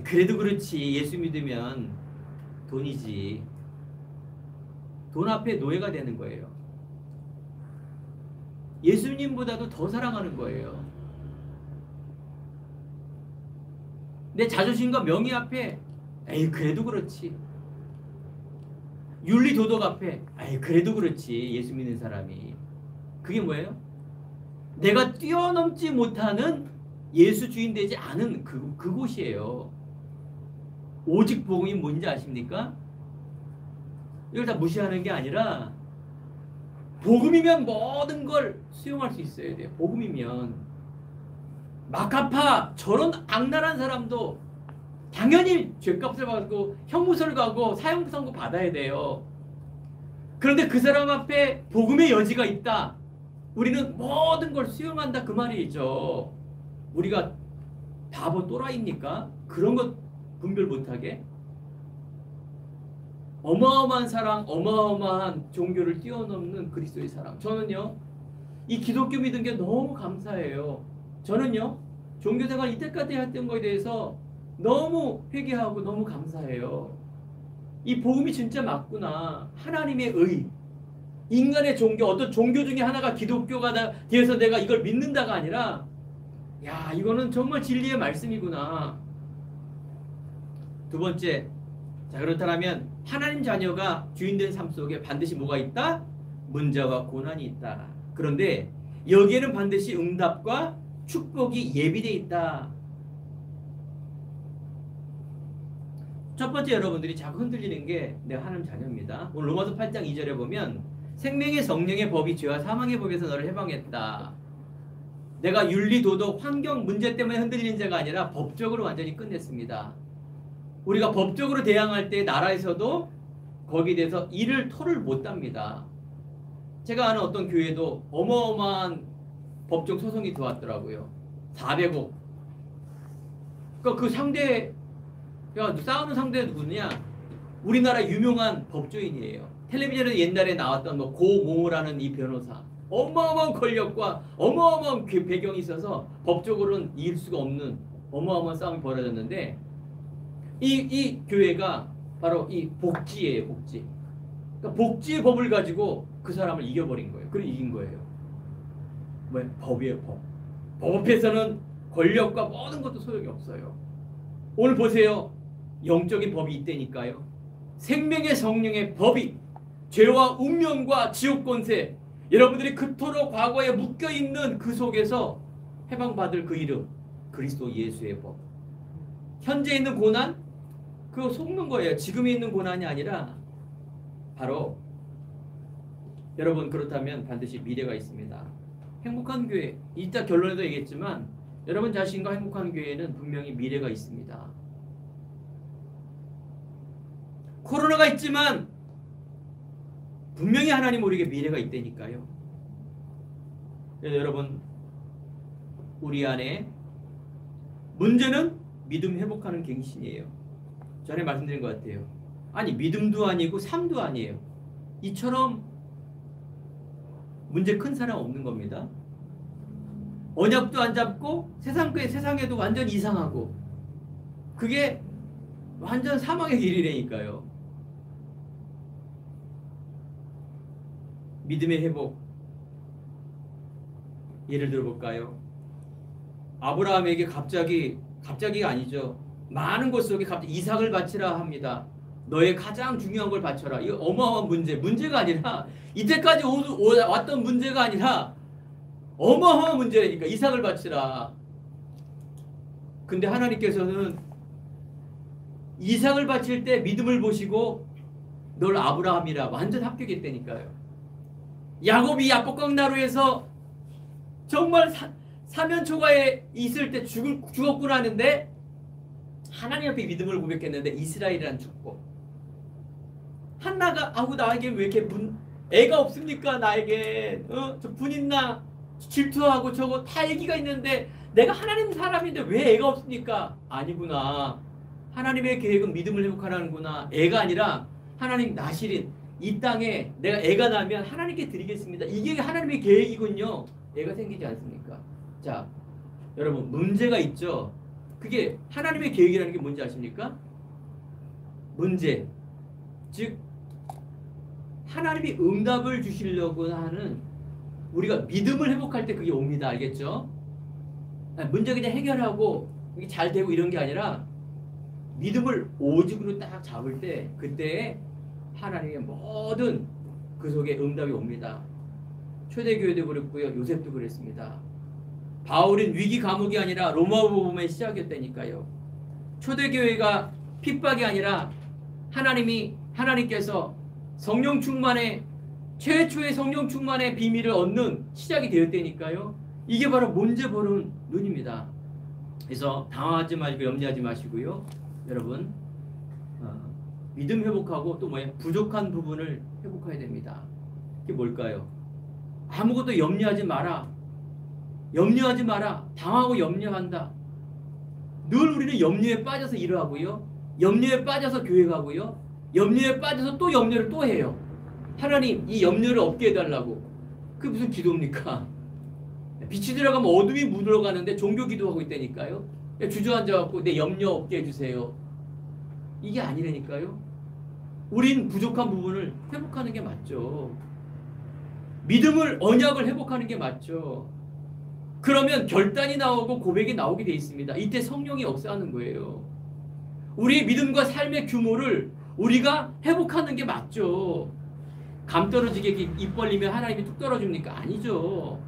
그래도 그렇지. 예수 믿으면 돈이지. 돈 앞에 노예가 되는 거예요. 예수님보다도 더 사랑하는 거예요. 내 자존심과 명예 앞에 그래도 그렇지. 윤리 도덕 앞에 그래도 그렇지. 예수 믿는 사람이. 그게 뭐예요? 내가 뛰어넘지 못하는 예수 주인 되지 않은 그곳이에요. 오직 복음이 뭔지 아십니까? 이걸 다 무시하는 게 아니라 복음이면 모든 걸 수용할 수 있어야 돼요. 복음이면. 마카파 저런 악랄한 사람도 당연히 죗값을 받고 형무소를 가고 사형 선고 받아야 돼요. 그런데 그 사람 앞에 복음의 여지가 있다. 우리는 모든 걸 수용한다, 그 말이죠. 우리가 바보 또라이입니까? 그런 것 분별 못하게? 어마어마한 사랑, 어마어마한 종교를 뛰어넘는 그리스도의 사랑. 저는요, 이 기독교 믿은 게 너무 감사해요. 저는요, 종교생활 이때까지 했던 거에 대해서 너무 회개하고 너무 감사해요. 이 복음이 진짜 맞구나. 하나님의 의, 인간의 종교, 어떤 종교 중에 하나가 기독교가 되어서 내가 이걸 믿는다가 아니라, 야, 이거는 정말 진리의 말씀이구나. 두 번째, 자, 그렇다면 하나님 자녀가 주인된 삶 속에 반드시 뭐가 있다? 문제와 고난이 있다. 그런데 여기에는 반드시 응답과 축복이 예비되어 있다. 첫 번째, 여러분들이 자꾸 흔들리는 게 내가 하나님 자녀입니다. 오늘 로마서 8장 2절에 보면 생명의 성령의 법이 죄와 사망의 법에서 너를 해방했다. 내가 윤리, 도덕, 환경 문제 때문에 흔들리는 자가 아니라 법적으로 완전히 끝냈습니다. 우리가 법적으로 대항할 때 나라에서도 거기에 대해서 이를 토를 못 답니다. 제가 아는 어떤 교회도 어마어마한 법정 소송이 들어왔더라고요. 400억. 그러니까 그 상대, 싸우는 상대가 누구냐? 우리나라 유명한 법조인이에요. 텔레비전에 옛날에 나왔던 뭐 고모라는 이 변호사. 어마어마한 권력과 어마어마한 배경이 있어서 법적으로는 이길 수가 없는 어마어마한 싸움이 벌어졌는데, 이 교회가 바로 이 복지예요, 복지. 그러니까 복지의 법을 가지고 그 사람을 이겨버린 거예요. 그리고 이긴 거예요. 뭐야? 법이에요, 법. 법 앞에서는 권력과 모든 것도 소용이 없어요. 오늘 보세요. 영적인 법이 있다니까요. 생명의 성령의 법이 죄와 운명과 지옥 권세, 여러분들이 그토록 과거에 묶여있는 그 속에서 해방받을 그 이름, 그리스도 예수의 법. 현재 있는 고난, 그거 속는 거예요. 지금에 있는 고난이 아니라 바로, 여러분 그렇다면 반드시 미래가 있습니다. 행복한 교회, 이따 결론에도 얘기했지만 여러분 자신과 행복한 교회에는 분명히 미래가 있습니다. 코로나가 있지만 분명히 하나님 우리에게 미래가 있다니까요. 그래서 여러분, 우리 안에 문제는 믿음 회복하는 갱신이에요. 전에 말씀드린 것 같아요. 아니, 믿음도 아니고 삶도 아니에요. 이처럼 문제 큰 사람 없는 겁니다. 언약도 안 잡고 세상에도 완전 이상하고, 그게 완전 사망의 길이라니까요. 믿음의 회복, 예를 들어볼까요? 아브라함에게 갑자기가 아니죠. 많은 것 속에 갑자기 이삭을 바치라 합니다. 너의 가장 중요한 걸 바쳐라. 이거 어마어마한 문제가 아니라, 이때까지 왔던 문제가 아니라 어마어마한 문제라니까. 이삭을 바치라. 근데 하나님께서는 이삭을 바칠 때 믿음을 보시고 널 아브라함이라 완전 합격했다니까요. 야곱이 야복강 나루에서 정말 사면초가에 있을 때 죽었구나 하는데 하나님 앞에 믿음을 고백했는데 이스라엘이라는 축복. 한나가 나에게 왜 이렇게 애가 없습니까? 나에게 저 분 있나? 질투하고 저거 다 얘기가 있는데 내가 하나님 사람인데 왜 애가 없습니까? 아니구나. 하나님의 계획은 믿음을 회복하라는구나. 애가 아니라 하나님 나시린 이 땅에 내가 애가 나면 하나님께 드리겠습니다. 이게 하나님의 계획이군요. 애가 생기지 않습니까? 자, 여러분 문제가 있죠. 그게 하나님의 계획이라는 게 뭔지 아십니까? 문제, 즉 하나님이 응답을 주시려고 하는, 우리가 믿음을 회복할 때 그게 옵니다. 알겠죠? 문제 그냥 해결하고 이게 잘 되고 이런 게 아니라 믿음을 오직으로 딱 잡을 때 그때 하나님의 모든 그 속에 응답이 옵니다. 초대교회도 그랬고요. 요셉도 그랬습니다. 바울은 위기 감옥이 아니라 로마 복음의 시작이었다니까요. 초대교회가 핍박이 아니라 하나님께서 성령 충만의 최초의 성령 충만의 비밀을 얻는 시작이 되었다니까요. 이게 바로 문제 보는 눈입니다. 그래서 당황하지 마시고 염려하지 마시고요. 여러분 믿음 회복하고 또 뭐예요? 부족한 부분을 회복해야 됩니다. 그게 뭘까요? 아무것도 염려하지 마라. 염려하지 마라. 당하고 염려한다. 늘 우리는 염려에 빠져서 일을 하고요. 염려에 빠져서 교회 가고요. 염려에 빠져서 또 염려를 또 해요. 하나님 이 염려를 없게 해달라고. 그게 무슨 기도입니까? 빛이 들어가면 어둠이 물러가는데 종교 기도하고 있다니까요. 주저앉아갖고 내 염려 없게 해주세요. 이게 아니라니까요. 우린 부족한 부분을 회복하는 게 맞죠. 믿음을, 언약을 회복하는 게 맞죠. 그러면 결단이 나오고 고백이 나오게 돼 있습니다. 이때 성령이 역사하는 거예요. 우리의 믿음과 삶의 규모를 우리가 회복하는 게 맞죠. 감 떨어지게 입 벌리면 하나님이 뚝 떨어집니까? 아니죠.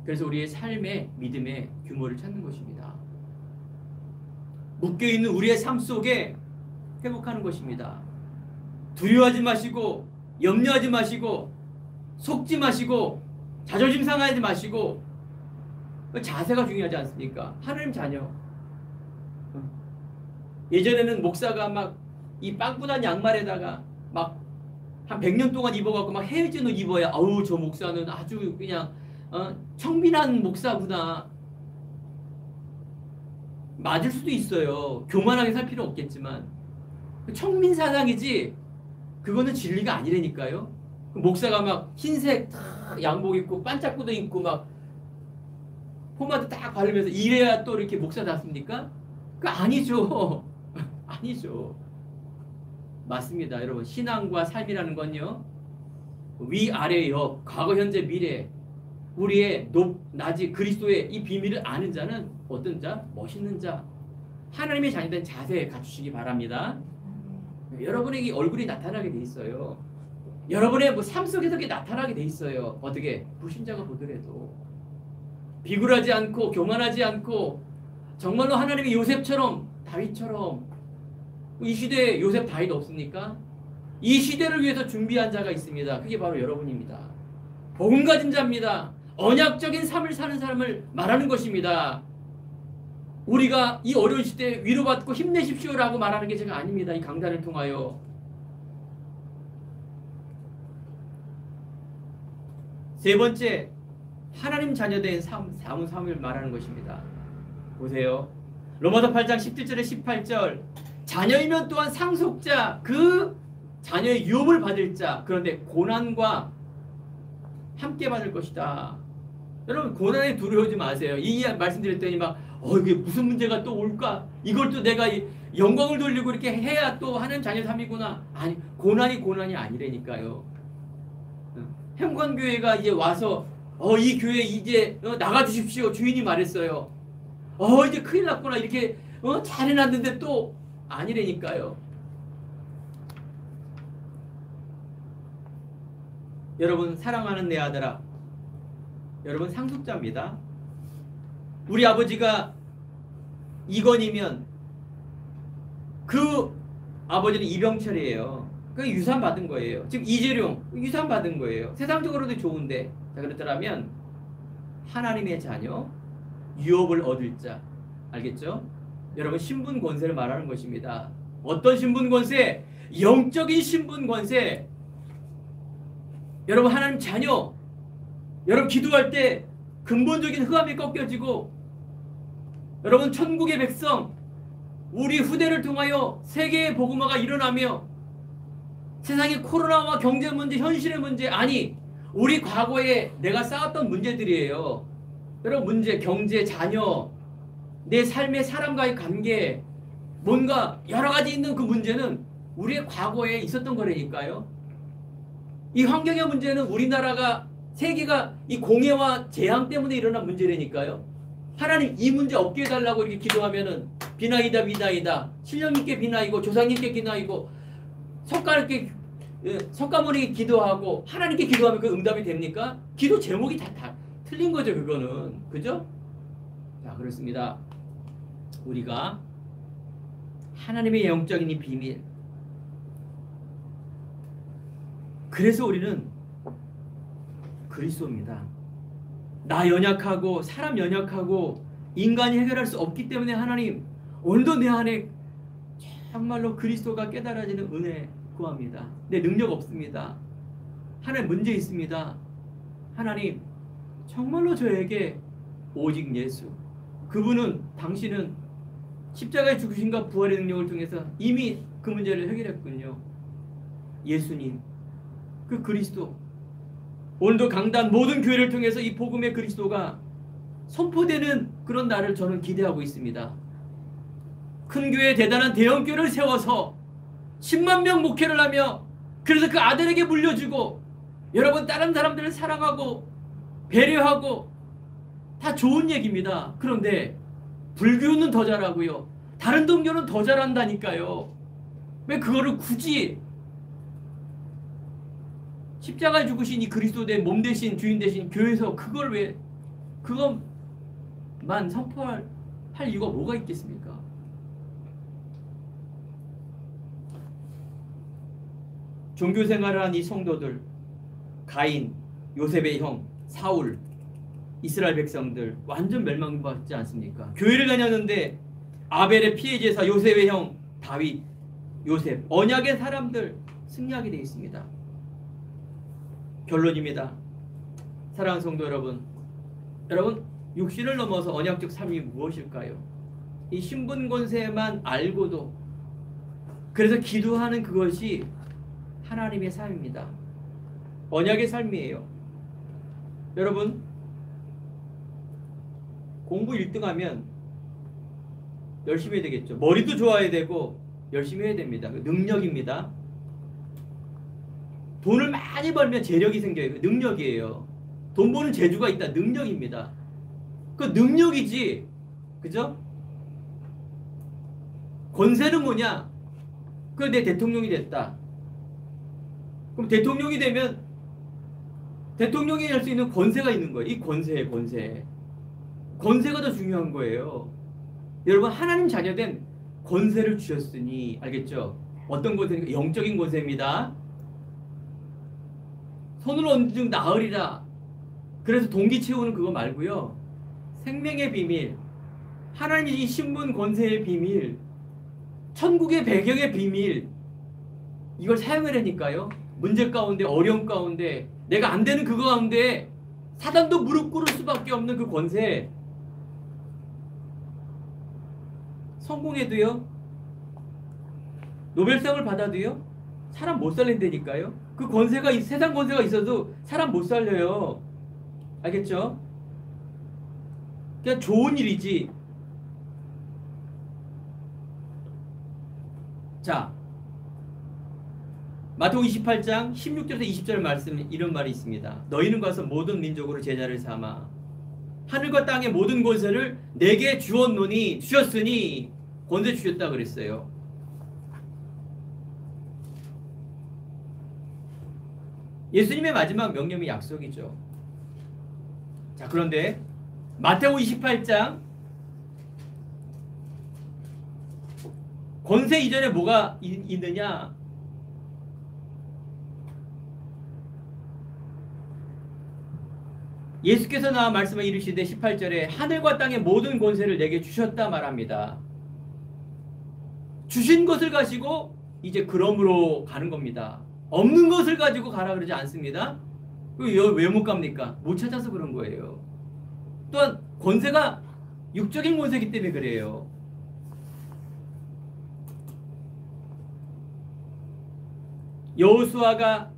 그래서 우리의 삶의 믿음의 규모를 찾는 것입니다. 묶여있는 우리의 삶 속에 회복하는 것입니다. 두려워하지 마시고 염려하지 마시고 속지 마시고 자존심 상하지 마시고 자세가 중요하지 않습니까? 하나님 자녀. 예전에는 목사가 막 이 빵꾸난 양말에다가 막 한 100년 동안 입어갖고 막 헤어진 옷 입어야 아우 저 목사는 아주 그냥 청빈한 목사구나. 맞을 수도 있어요. 교만하게 살 필요 없겠지만 청민 사상이지 그거는 진리가 아니라니까요. 목사가 막 흰색 양복 입고 반짝구도 입고 막 포마드 딱 바르면서 이래야 또 이렇게 목사답습니까? 그거 아니죠. 아니죠. 맞습니다. 여러분 신앙과 삶이라는 건요 위아래 역 과거 현재 미래 우리의 낮이 그리스도의 이 비밀을 아는 자는 어떤 자? 멋있는 자 하나님의 자녀된 자세에 갖추시기 바랍니다. 여러분에게 얼굴이 나타나게 돼 있어요. 여러분의 뭐 삶 속에서 나타나게 돼 있어요. 어떻게? 불신자가 보더라도 비굴하지 않고 교만하지 않고 정말로 하나님의 요셉처럼 다윗처럼 이 시대에 요셉 다윗 없습니까? 이 시대를 위해서 준비한 자가 있습니다. 그게 바로 여러분입니다. 복음 가진 자입니다. 언약적인 삶을 사는 사람을 말하는 것입니다. 우리가 이 어려운 시대에 위로받고 힘내십시오라고 말하는 게 제가 아닙니다. 이 강단을 통하여. 세 번째, 하나님 자녀된 삶을 말하는 것입니다. 보세요. 로마서 8장 17절에 18절 자녀이면 또한 상속자 그 자녀의 유업을 받을 자 그런데 고난과 함께 받을 것이다. 여러분 고난에 두려워하지 마세요. 이 말씀드렸더니 막 이게 무슨 문제가 또 올까? 이걸 또 내가 영광을 돌리고 이렇게 해야 또 하나님 자녀 삶이구나. 아니 고난이 아니라니까요. 행관교회가 이제 와서 이 교회 이제 나가주십시오. 주인이 말했어요. 이제 큰일 났구나. 이렇게 잘 해놨는데 또 아니라니까요. 여러분 사랑하는 내 아들아 여러분 상속자입니다. 우리 아버지가 이건이면 그 아버지는 이병철이에요. 그 유산 받은 거예요. 지금 이재룡 유산 받은 거예요. 세상적으로도 좋은데 자 그렇더라면 하나님의 자녀 유업을 얻을 자 알겠죠? 여러분 신분 권세를 말하는 것입니다. 어떤 신분 권세? 영적인 신분 권세. 여러분 하나님 자녀 여러분 기도할 때 근본적인 흑암이 꺾여지고 여러분 천국의 백성 우리 후대를 통하여 세계의 복음화가 일어나며 세상의 코로나와 경제 문제 현실의 문제 아니 우리 과거에 내가 쌓았던 문제들이에요. 여러분 문제 경제 자녀 내 삶의 사람과의 관계 뭔가 여러 가지 있는 그 문제는 우리의 과거에 있었던 거라니까요. 이 환경의 문제는 우리나라가 세계가 이 공해와 재앙 때문에 일어난 문제라니까요. 하나님 이 문제 없게 해달라고 이렇게 기도하면은 비나이다 비나이다 신령님께 비나이고 조상님께 비나이고 석가모니께 기도하고 하나님께 기도하면 그 응답이 됩니까? 기도 제목이 다 틀린 거죠. 그거는 그죠? 자 그렇습니다. 우리가 하나님의 영적인 이 비밀 그래서 우리는 그리스도입니다. 나 연약하고 사람 연약하고 인간이 해결할 수 없기 때문에 하나님 오늘도 내 안에 정말로 그리스도가 깨달아지는 은혜 구합니다. 내 능력 없습니다. 하나님 문제 있습니다. 하나님 정말로 저에게 오직 예수 그분은 당신은 십자가의 죽으심과 부활의 능력을 통해서 이미 그 문제를 해결했군요. 예수님 그 그리스도 오늘도 강단 모든 교회를 통해서 이 복음의 그리스도가 선포되는 그런 날을 저는 기대하고 있습니다. 큰 교회 대단한 대형 교회를 세워서 10만 명 목회를 하며 그래서 그 아들에게 물려주고 여러분 다른 사람들을 사랑하고 배려하고 다 좋은 얘기입니다. 그런데 불교는 더 잘하고요. 다른 종교는 더 잘한다니까요. 왜 그거를 굳이 십자가에 죽으신 이 그리스도 된 몸 대신 주인 대신 교회에서 그걸 왜 그것만 선포할 이유가 뭐가 있겠습니까? 종교 생활을 한 이 성도들, 가인, 요셉의 형, 사울, 이스라엘 백성들 완전 멸망받지 않습니까? 교회를 다녔는데 아벨의 피해제사 요셉의 형 다윗, 요셉, 언약의 사람들 승리하게 되어 있습니다. 결론입니다. 사랑하는 성도 여러분, 육신을 넘어서 언약적 삶이 무엇일까요? 이 신분 권세만 알고도, 그래서 기도하는 그것이 하나님의 삶입니다. 언약의 삶이에요. 여러분, 공부 1등하면 열심히 해야 되겠죠. 머리도 좋아야 되고 열심히 해야 됩니다. 능력입니다. 돈을 많이 벌면 재력이 생겨요. 능력이에요. 돈 버는 재주가 있다. 능력입니다. 그 능력이지. 그죠? 권세는 뭐냐? 그 내 대통령이 됐다. 그럼 대통령이 되면 대통령이 할 수 있는 권세가 있는 거예요. 이 권세가 더 중요한 거예요. 여러분, 하나님 자녀된 권세를 주셨으니, 알겠죠? 어떤 권세입니까? 영적인 권세입니다. 손으로 언제든 나으리라. 그래서 동기 채우는 그거 말고요. 생명의 비밀, 하나님의 이 신분 권세의 비밀, 천국의 배경의 비밀, 이걸 사용하려니까요. 문제 가운데, 어려움 가운데, 내가 안 되는 그거 가운데 사단도 무릎 꿇을 수밖에 없는 그 권세. 성공해도요, 노벨상을 받아도요, 사람 못 살린다니까요. 그 권세가, 세상 권세가 있어도 사람 못 살려요. 알겠죠? 그냥 좋은 일이지. 자, 마태복음 28장 16절에서 20절 말씀, 이런 말이 있습니다. 너희는 가서 모든 민족으로 제자를 삼아 하늘과 땅의 모든 권세를 내게 주셨으니, 권세 주셨다 그랬어요. 예수님의 마지막 명령이 약속이죠. 자, 그런데 마태복음 28장 권세 이전에 뭐가 있느냐? 예수께서 나와 말씀을 이르시되 18절에 하늘과 땅의 모든 권세를 내게 주셨다 말합니다. 주신 것을 가지고 이제 그럼으로 가는 겁니다. 없는 것을 가지고 가라 그러지 않습니다. 왜 못 갑니까? 못 찾아서 그런 거예요. 또한 권세가 육적인 권세이기 때문에 그래요. 여호수아가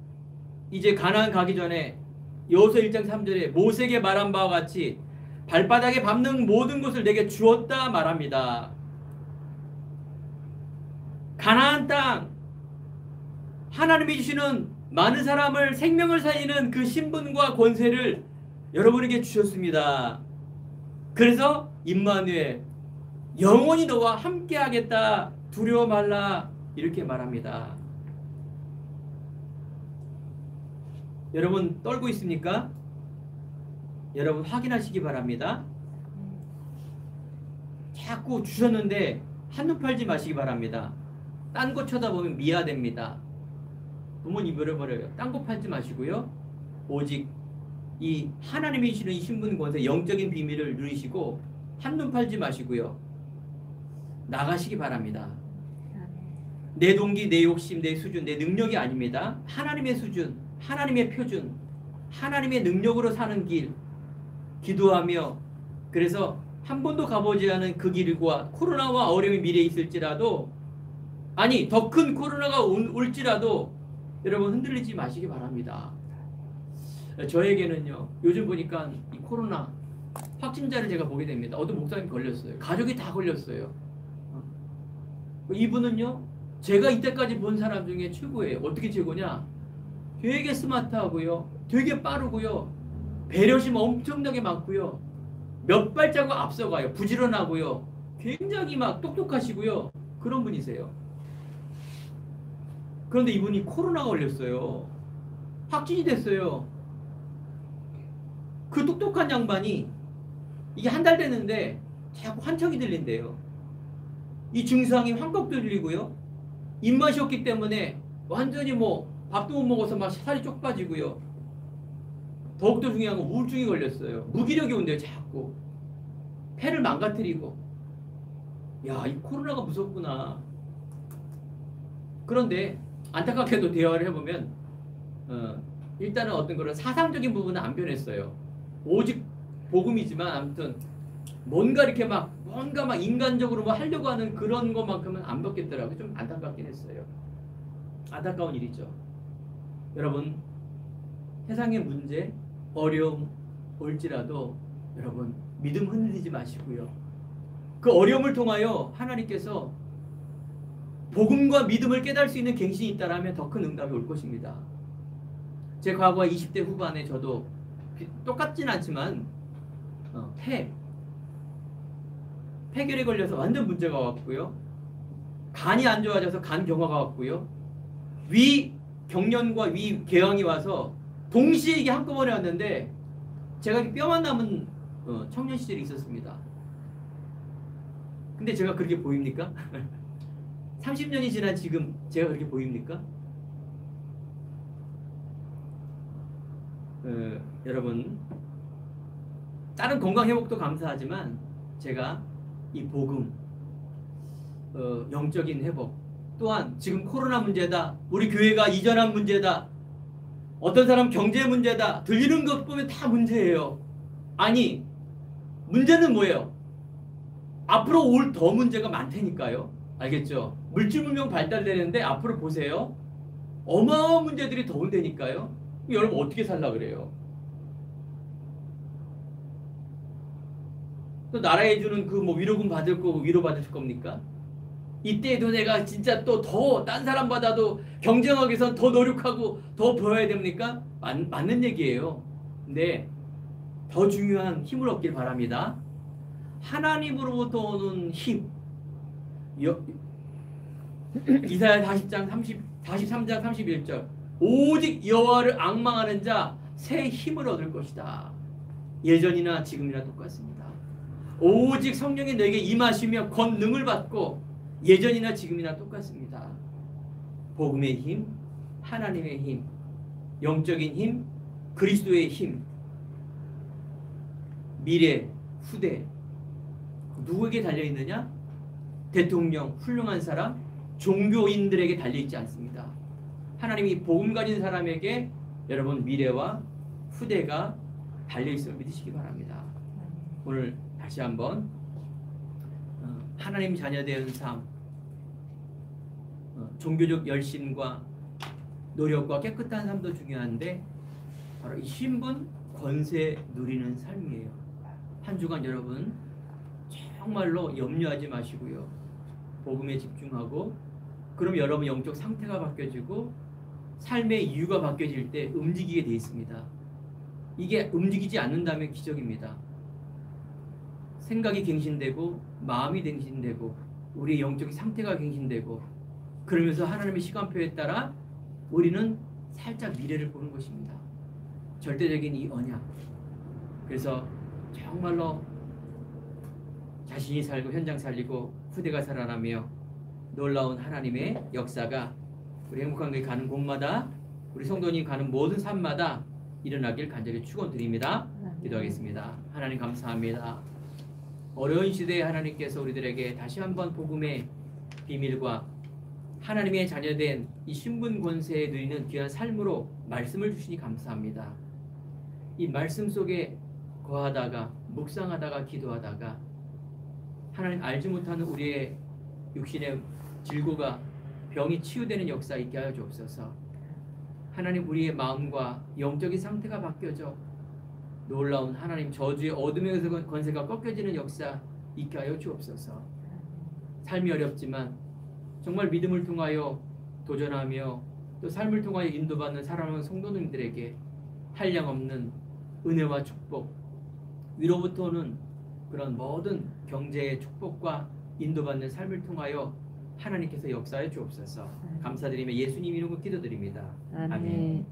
이제 가나안 가기 전에 여호수아 1장 3절에 모세에게 말한 바와 같이 발바닥에 밟는 모든 것을 내게 주었다 말합니다. 가나안 땅, 하나님이 주시는 많은 사람을, 생명을 살리는 그 신분과 권세를 여러분에게 주셨습니다. 그래서 임마누엘, 영원히 너와 함께 하겠다, 두려워 말라, 이렇게 말합니다. 여러분 떨고 있습니까? 여러분 확인하시기 바랍니다. 자꾸 주셨는데 한눈 팔지 마시기 바랍니다. 딴 거 쳐다보면 미화됩니다. 부모님 잃어버려요. 딴 거 팔지 마시고요. 오직 이 하나님이 주시는 이 신분 권세, 영적인 비밀을 누리시고 한눈 팔지 마시고요. 나가시기 바랍니다. 내 동기, 내 욕심, 내 수준, 내 능력이 아닙니다. 하나님의 수준, 하나님의 표준, 하나님의 능력으로 사는 길, 기도하며, 그래서 한 번도 가보지 않은 그 길과 코로나와 어려움이 미래에 있을지라도, 아니 더 큰 코로나가 올지라도 여러분 흔들리지 마시기 바랍니다. 저에게는요, 요즘 보니까 이 코로나 확진자를 제가 보게 됩니다. 어떤 목사님 걸렸어요. 가족이 다 걸렸어요. 이분은요, 제가 이때까지 본 사람 중에 최고예요. 어떻게 최고냐? 되게 스마트하고요, 되게 빠르고요, 배려심 엄청나게 많고요, 몇 발자국 앞서가요. 부지런하고요, 굉장히 막 똑똑하시고요, 그런 분이세요. 그런데 이분이 코로나가 걸렸어요. 확진이 됐어요. 그 똑똑한 양반이 이게 한 달 됐는데 자꾸 환청이 들린대요. 이 증상이 환각도 들리고요. 입맛이 없기 때문에 완전히 뭐 밥도 못 먹어서 막 살이 쪽 빠지고요. 더욱더 중요한 건 우울증이 걸렸어요. 무기력이 온대요. 자꾸 폐를 망가뜨리고. 야, 이 코로나가 무섭구나. 그런데 안타깝게도 대화를 해보면 일단은 어떤 그런 사상적인 부분은 안 변했어요. 오직 복음이지만 아무튼 뭔가 인간적으로 뭐 하려고 하는 그런 것만큼은 안 바뀌었더라고요. 좀 안타깝긴 했어요. 안타까운 일이죠. 여러분, 세상의 문제, 어려움 올지라도 여러분 믿음 흔들리지 마시고요. 그 어려움을 통하여 하나님께서 복음과 믿음을 깨달을 수 있는 갱신이 있다라면 더 큰 응답이 올 것입니다. 제 과거 20대 후반에 저도 똑같진 않지만 폐결에 걸려서 완전 문제가 왔고요. 간이 안 좋아져서 간 경화가 왔고요. 위 경련과 위 궤양이 와서 동시에 이게 한꺼번에 왔는데 제가 뼈만 남은 청년 시절이 있었습니다. 근데 제가 그렇게 보입니까? 30년이 지난 지금 제가 그렇게 보입니까? 여러분, 다른 건강 회복도 감사하지만 제가 이 복음, 영적인 회복, 또한 지금 코로나 문제다, 우리 교회가 이전한 문제다, 어떤 사람 경제 문제다, 들리는 것 보면 다 문제예요. 아니, 문제는 뭐예요? 앞으로 올 더 문제가 많다니까요. 알겠죠? 물질문명 발달되는데 앞으로 보세요. 어마어마한 문제들이 더 온다니까요. 여러분 어떻게 살라 그래요? 또 나라에 주는 그 뭐 위로금 받을 거고 위로 받을 겁니까? 이때에도 내가 진짜 또 더 딴 사람보다도 경쟁하기 위해서 더 노력하고 더 벌어야 됩니까? 맞는 얘기예요. 근데 더 중요한 힘을 얻길 바랍니다. 하나님으로부터 오는 힘. 이사야 43장 31절. 오직 여호와를 앙망하는 자 새 힘을 얻을 것이다. 예전이나 지금이나 똑같습니다. 오직 성령이 너에게 임하시며 권능을 받고 예전이나 지금이나 똑같습니다. 복음의 힘, 하나님의 힘, 영적인 힘, 그리스도의 힘, 미래, 후대. 누구에게 달려있느냐? 대통령, 훌륭한 사람, 종교인들에게 달려있지 않습니다. 하나님이 복음 가진 사람에게 여러분 미래와 후대가 달려있음을 믿으시기 바랍니다. 오늘 다시 한번 하나님 자녀된 삶, 종교적 열심과 노력과 깨끗한 삶도 중요한데 바로 이 신분, 권세 누리는 삶이에요. 한 주간 여러분 정말로 염려하지 마시고요. 복음에 집중하고 그럼 여러분 영적 상태가 바뀌어지고 삶의 이유가 바뀌어질 때 움직이게 돼 있습니다. 이게 움직이지 않는다면 기적입니다. 생각이 갱신되고 마음이 갱신되고 우리의 영적 상태가 갱신되고 그러면서 하나님의 시간표에 따라 우리는 살짝 미래를 보는 것입니다. 절대적인 이 언약. 그래서 정말로 자신이 살고 현장 살리고 후대가 살아나며 놀라운 하나님의 역사가 우리 행복한 교회 가는 곳마다 우리 성도님 가는 모든 삶마다 일어나길 간절히 축원드립니다. 기도하겠습니다. 하나님 감사합니다. 어려운 시대에 하나님께서 우리들에게 다시 한번 복음의 비밀과 하나님의 자녀된 이 신분 권세에 누리는 귀한 삶으로 말씀을 주시니 감사합니다. 이 말씀 속에 거하다가 묵상하다가 기도하다가 하나님 알지 못하는 우리의 육신의 질고가 병이 치유되는 역사 있게 하여 주옵소서. 하나님 우리의 마음과 영적인 상태가 바뀌어져 놀라운 하나님 저주의 어둠의 권세가 꺾여지는 역사 있게 하여 주옵소서. 삶이 어렵지만 정말 믿음을 통하여 도전하며 또 삶을 통하여 인도받는 사랑하는 성도님들에게 한량없는 은혜와 축복, 위로부터 오는 그런 모든 경제의 축복과 인도받는 삶을 통하여 하나님께서 역사해 주옵소서. 감사드리며 예수님 이름으로 기도드립니다. 아멘.